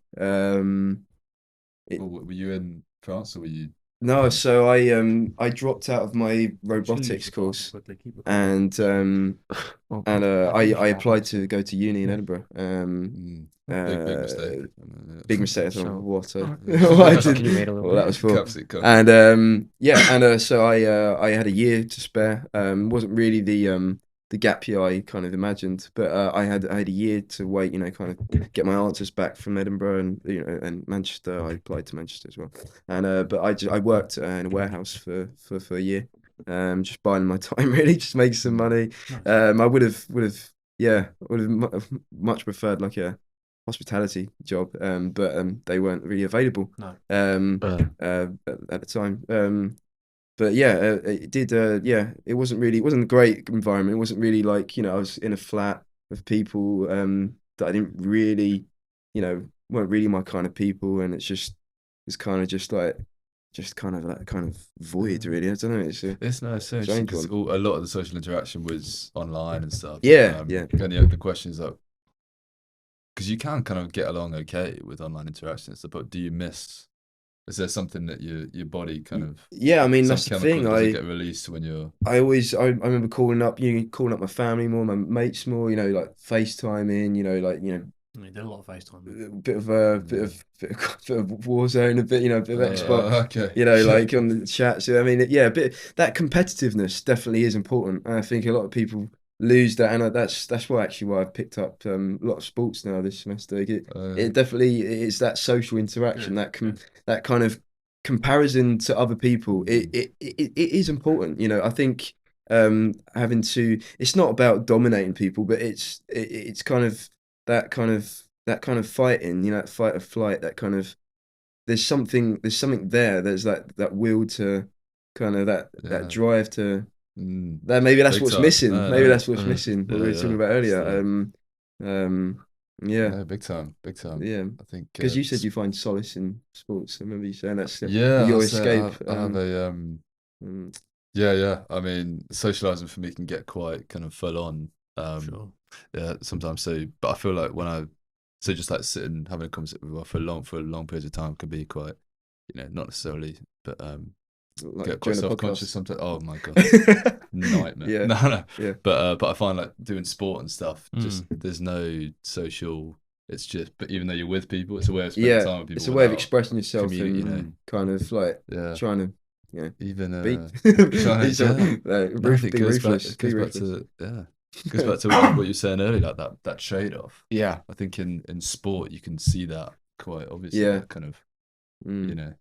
Well, were you in France or were you? No, so I dropped out of my robotics course, and Oh, I applied to go to uni in Edinburgh. Big mistake. Big mistake. I So- thought, what? Oh, What I fucking did- you made a little well, that was for. Absolutely cool. And so I had a year to spare. Wasn't really the gap year I kind of imagined, but I had a year to wait. Kind of get my answers back from Edinburgh and Manchester. I applied to Manchester as well, and but I worked in a warehouse for a year, just biding my time really, just making some money. Nice. I would have much preferred like a hospitality job, but they weren't really available No. at the time. But yeah, it did. It wasn't a great environment. It wasn't really like I was in a flat with people that I didn't really, weren't really my kind of people, and it's kind of just kind of that kind of void, really. I don't know. It's nice Strange because a lot of the social interaction was online and stuff. Yeah, yeah. And the question is like, because you can kind of get along okay with online interactions, but do you miss? Is there something that your body kind of? Yeah, I mean some that's the chemical thing. doesn't get released when you're. I remember calling up my family more, my mates more. Like FaceTiming. We did a lot of FaceTime. A bit of Warzone, a bit of Xbox. Okay. Like on the chat. So I mean, yeah, that competitiveness definitely is important. And I think a lot of people lose that, and that's why I've picked up a lot of sports now this semester. It definitely is that social interaction, that kind of comparison to other people. It is important. I think having to. It's not about dominating people, but it's kind of that kind of fighting. That fight or flight. That kind of. There's something there. There's that will to kind of that drive to. That maybe that's Big what's time. missing. No, Maybe no. that's what's missing. What we were Yeah, talking about earlier. Yeah, No, big time. yeah. I think Because you said you find solace in sports. I remember you saying that's yeah, your I'll say escape. I have a Mm, yeah. I mean, socializing for me can get quite kind of full on. Sure. Yeah, sometimes. So, but I feel like just like sitting having a conversation with for a long period of time can be quite, not necessarily, but like get quite during a self-conscious podcast. sometimes. Oh my god, nightmare. Yeah. No. Yeah. But I find like doing sport and stuff, just there's no social. It's just, but even though you're with people, it's a way of spending Yeah, time with people. it's a way of without expressing yourself community, and kind of like Yeah, trying to even beat. trying Be to- ruthless, it be goes back, ruthless, it goes be back ruthless. to goes back to what you were saying earlier, like that trade off. Yeah. I think in sport you can see that quite obviously. Yeah. That kind of Mm.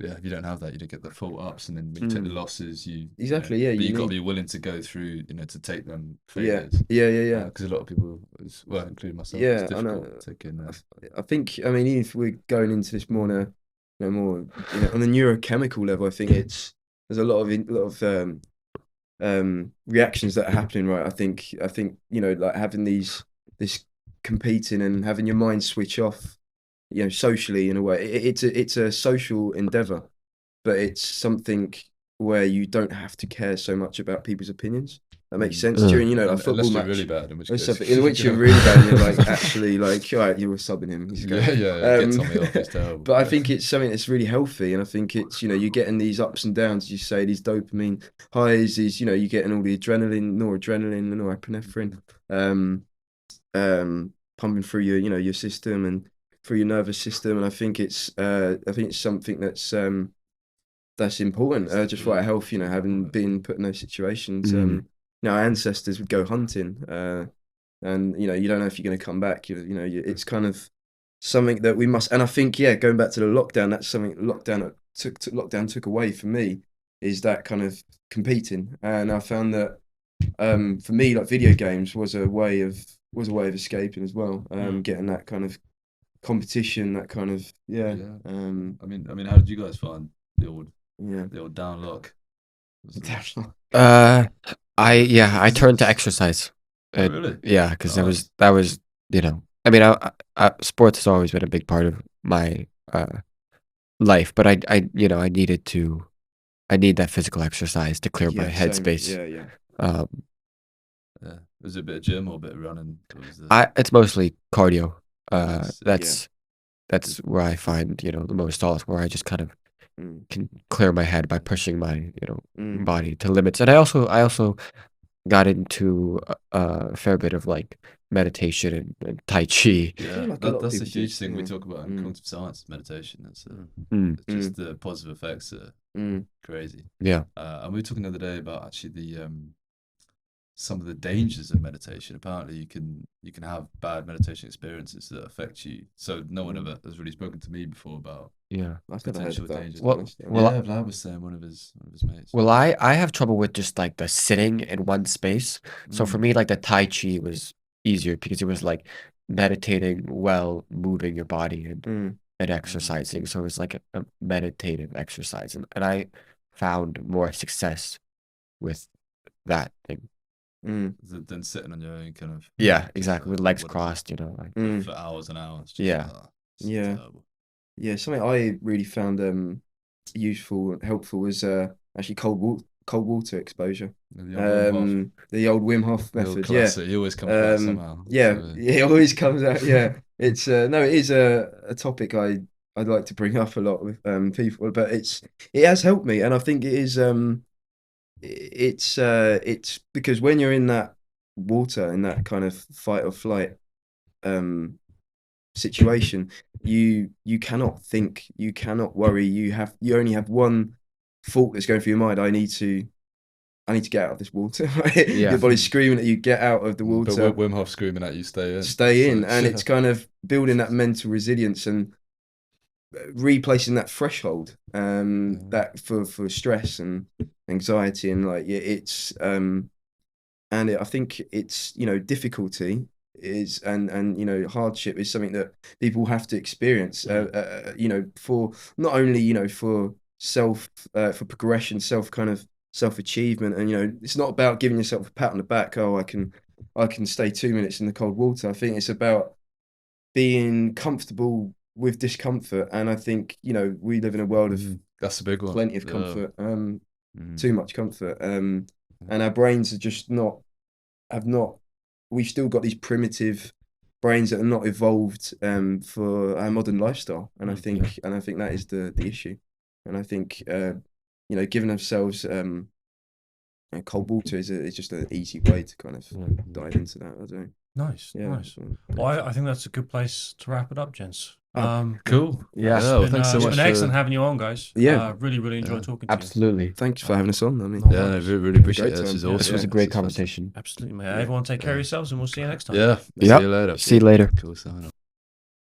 if you don't have that, you don't get the full ups, and then when you take the losses, Exactly, yeah, but you you got to need- be willing to go through, to take them Yeah, failures. yeah. Because a lot of people, well, including myself, Yeah, it's I know. difficult taking. I think, I mean, even if we're going into this more on a, more, on the neurochemical level, I think there's a lot of reactions that are happening, right? I think, like having this competing and having your mind switch off, socially in a way. It's a social endeavor, but it's something where you don't have to care so much about people's opinions. That makes sense. During, a football unless you're match. really bad, in which Or case, something, in which you're really bad, you're like, actually, like, all right, you were subbing him. He's yeah, great. get Tommy off. He's terrible. But I think it's something that's really healthy, and I think it's, you're getting these ups and downs, as you say, these dopamine highs, these, you're getting all the adrenaline, norepinephrine, pumping through your system and through your nervous system, and I think it's something that's important, just for our health, having been put in those situations. Our ancestors would go hunting, and you don't know if you're going to come back. It's kind of something that we must. And I think, going back to the lockdown, that's something lockdown took away from me, is that kind of competing. And I found that for me, like, video games was a way of escaping as well. Getting that kind of competition, that kind of I mean, how did you guys find the old down lock? I turned to exercise. Oh, really? Yeah, because Nice. that was I mean, sports has always been a big part of my life, but I need that physical exercise to clear my headspace. Yeah. Was it a bit of gym or a bit of running? What was the- It's mostly cardio. Nice. That's where I find the most solace, where I just kind of Mm. can clear my head by pushing my Mm. body to limits. And I also got into a fair bit of like meditation and Tai Chi. Yeah, feel like a lot of that's a people do, huge thing we yeah. talk about in Mm. cognitive science meditation. It's Mm, just the positive effects are Mm. crazy. yeah. And we were talking the other day about actually the some of the dangers of meditation. Apparently, you can have bad meditation experiences that affect you. So no one ever has really spoken to me before about Yeah. I've never heard potential of that. dangers. to be Well- honest. well, yeah, Vlad was saying one of his mates. Well, I have trouble with just like the sitting in one space. So for Mm. me, like the Tai Chi was easier because it was like meditating while moving your body and Mm. exercising. So it was like a meditative exercise, and I found more success with that thing. Mm. Than sitting on your own kind of Yeah, exactly. With legs whatever, crossed, like Mm. for hours and hours. Just, Yeah. it's Yeah. terrible. Yeah, something I really found useful and helpful was actually cold water exposure. The old Wim Hof, The old Wim Hof the old method. Yeah. classic. He always comes back somehow. Yeah, So, it always comes out. Yeah, it's no, it is a topic I'd like to bring up a lot with people, but it has helped me, and I think it is it's because when you're in that water, in that kind of fight or flight situation, you cannot think, you cannot worry, you only have one thought that's going through your mind. I need to get out of this water. Right? Yeah. Your body's screaming at you, get out of the but water, Wim Hof screaming at you, stay in. stay in. So, And yeah. it's kind of building that mental resilience and replacing that threshold that for stress and anxiety, and like it's I think it's difficulty is and hardship is something that people have to experience for not only for for progression, self achievement, and it's not about giving yourself a pat on the back. Oh, I can stay 2 minutes in the cold water. I think it's about being comfortable with discomfort, and I think we live in a world of That's a big one. plenty of Yeah. comfort, Mhm. too much comfort, and our brains are just we've still got these primitive brains that are not evolved for our modern lifestyle, and I think that is the issue, and I think giving ourselves cold water is just an easy way to kind of dive into that. I don't know. Nice, Yeah. nice. Well, I think that's a good place to wrap it up, gents. Cool. Yeah. It's well, been, thanks so it's much. been excellent having you on, guys. Yeah. Really, really enjoyed talking to you. Absolutely. Thanks for having us on. I mean, No Yeah, no, worries. really appreciate Great it. This time. is Yeah, awesome. This was a yeah, great this is fantastic. conversation. Absolutely, mate. Everyone take care of yourselves, and we'll see you next time. Yeah. Yep. See you later. See you later. Cool sign up.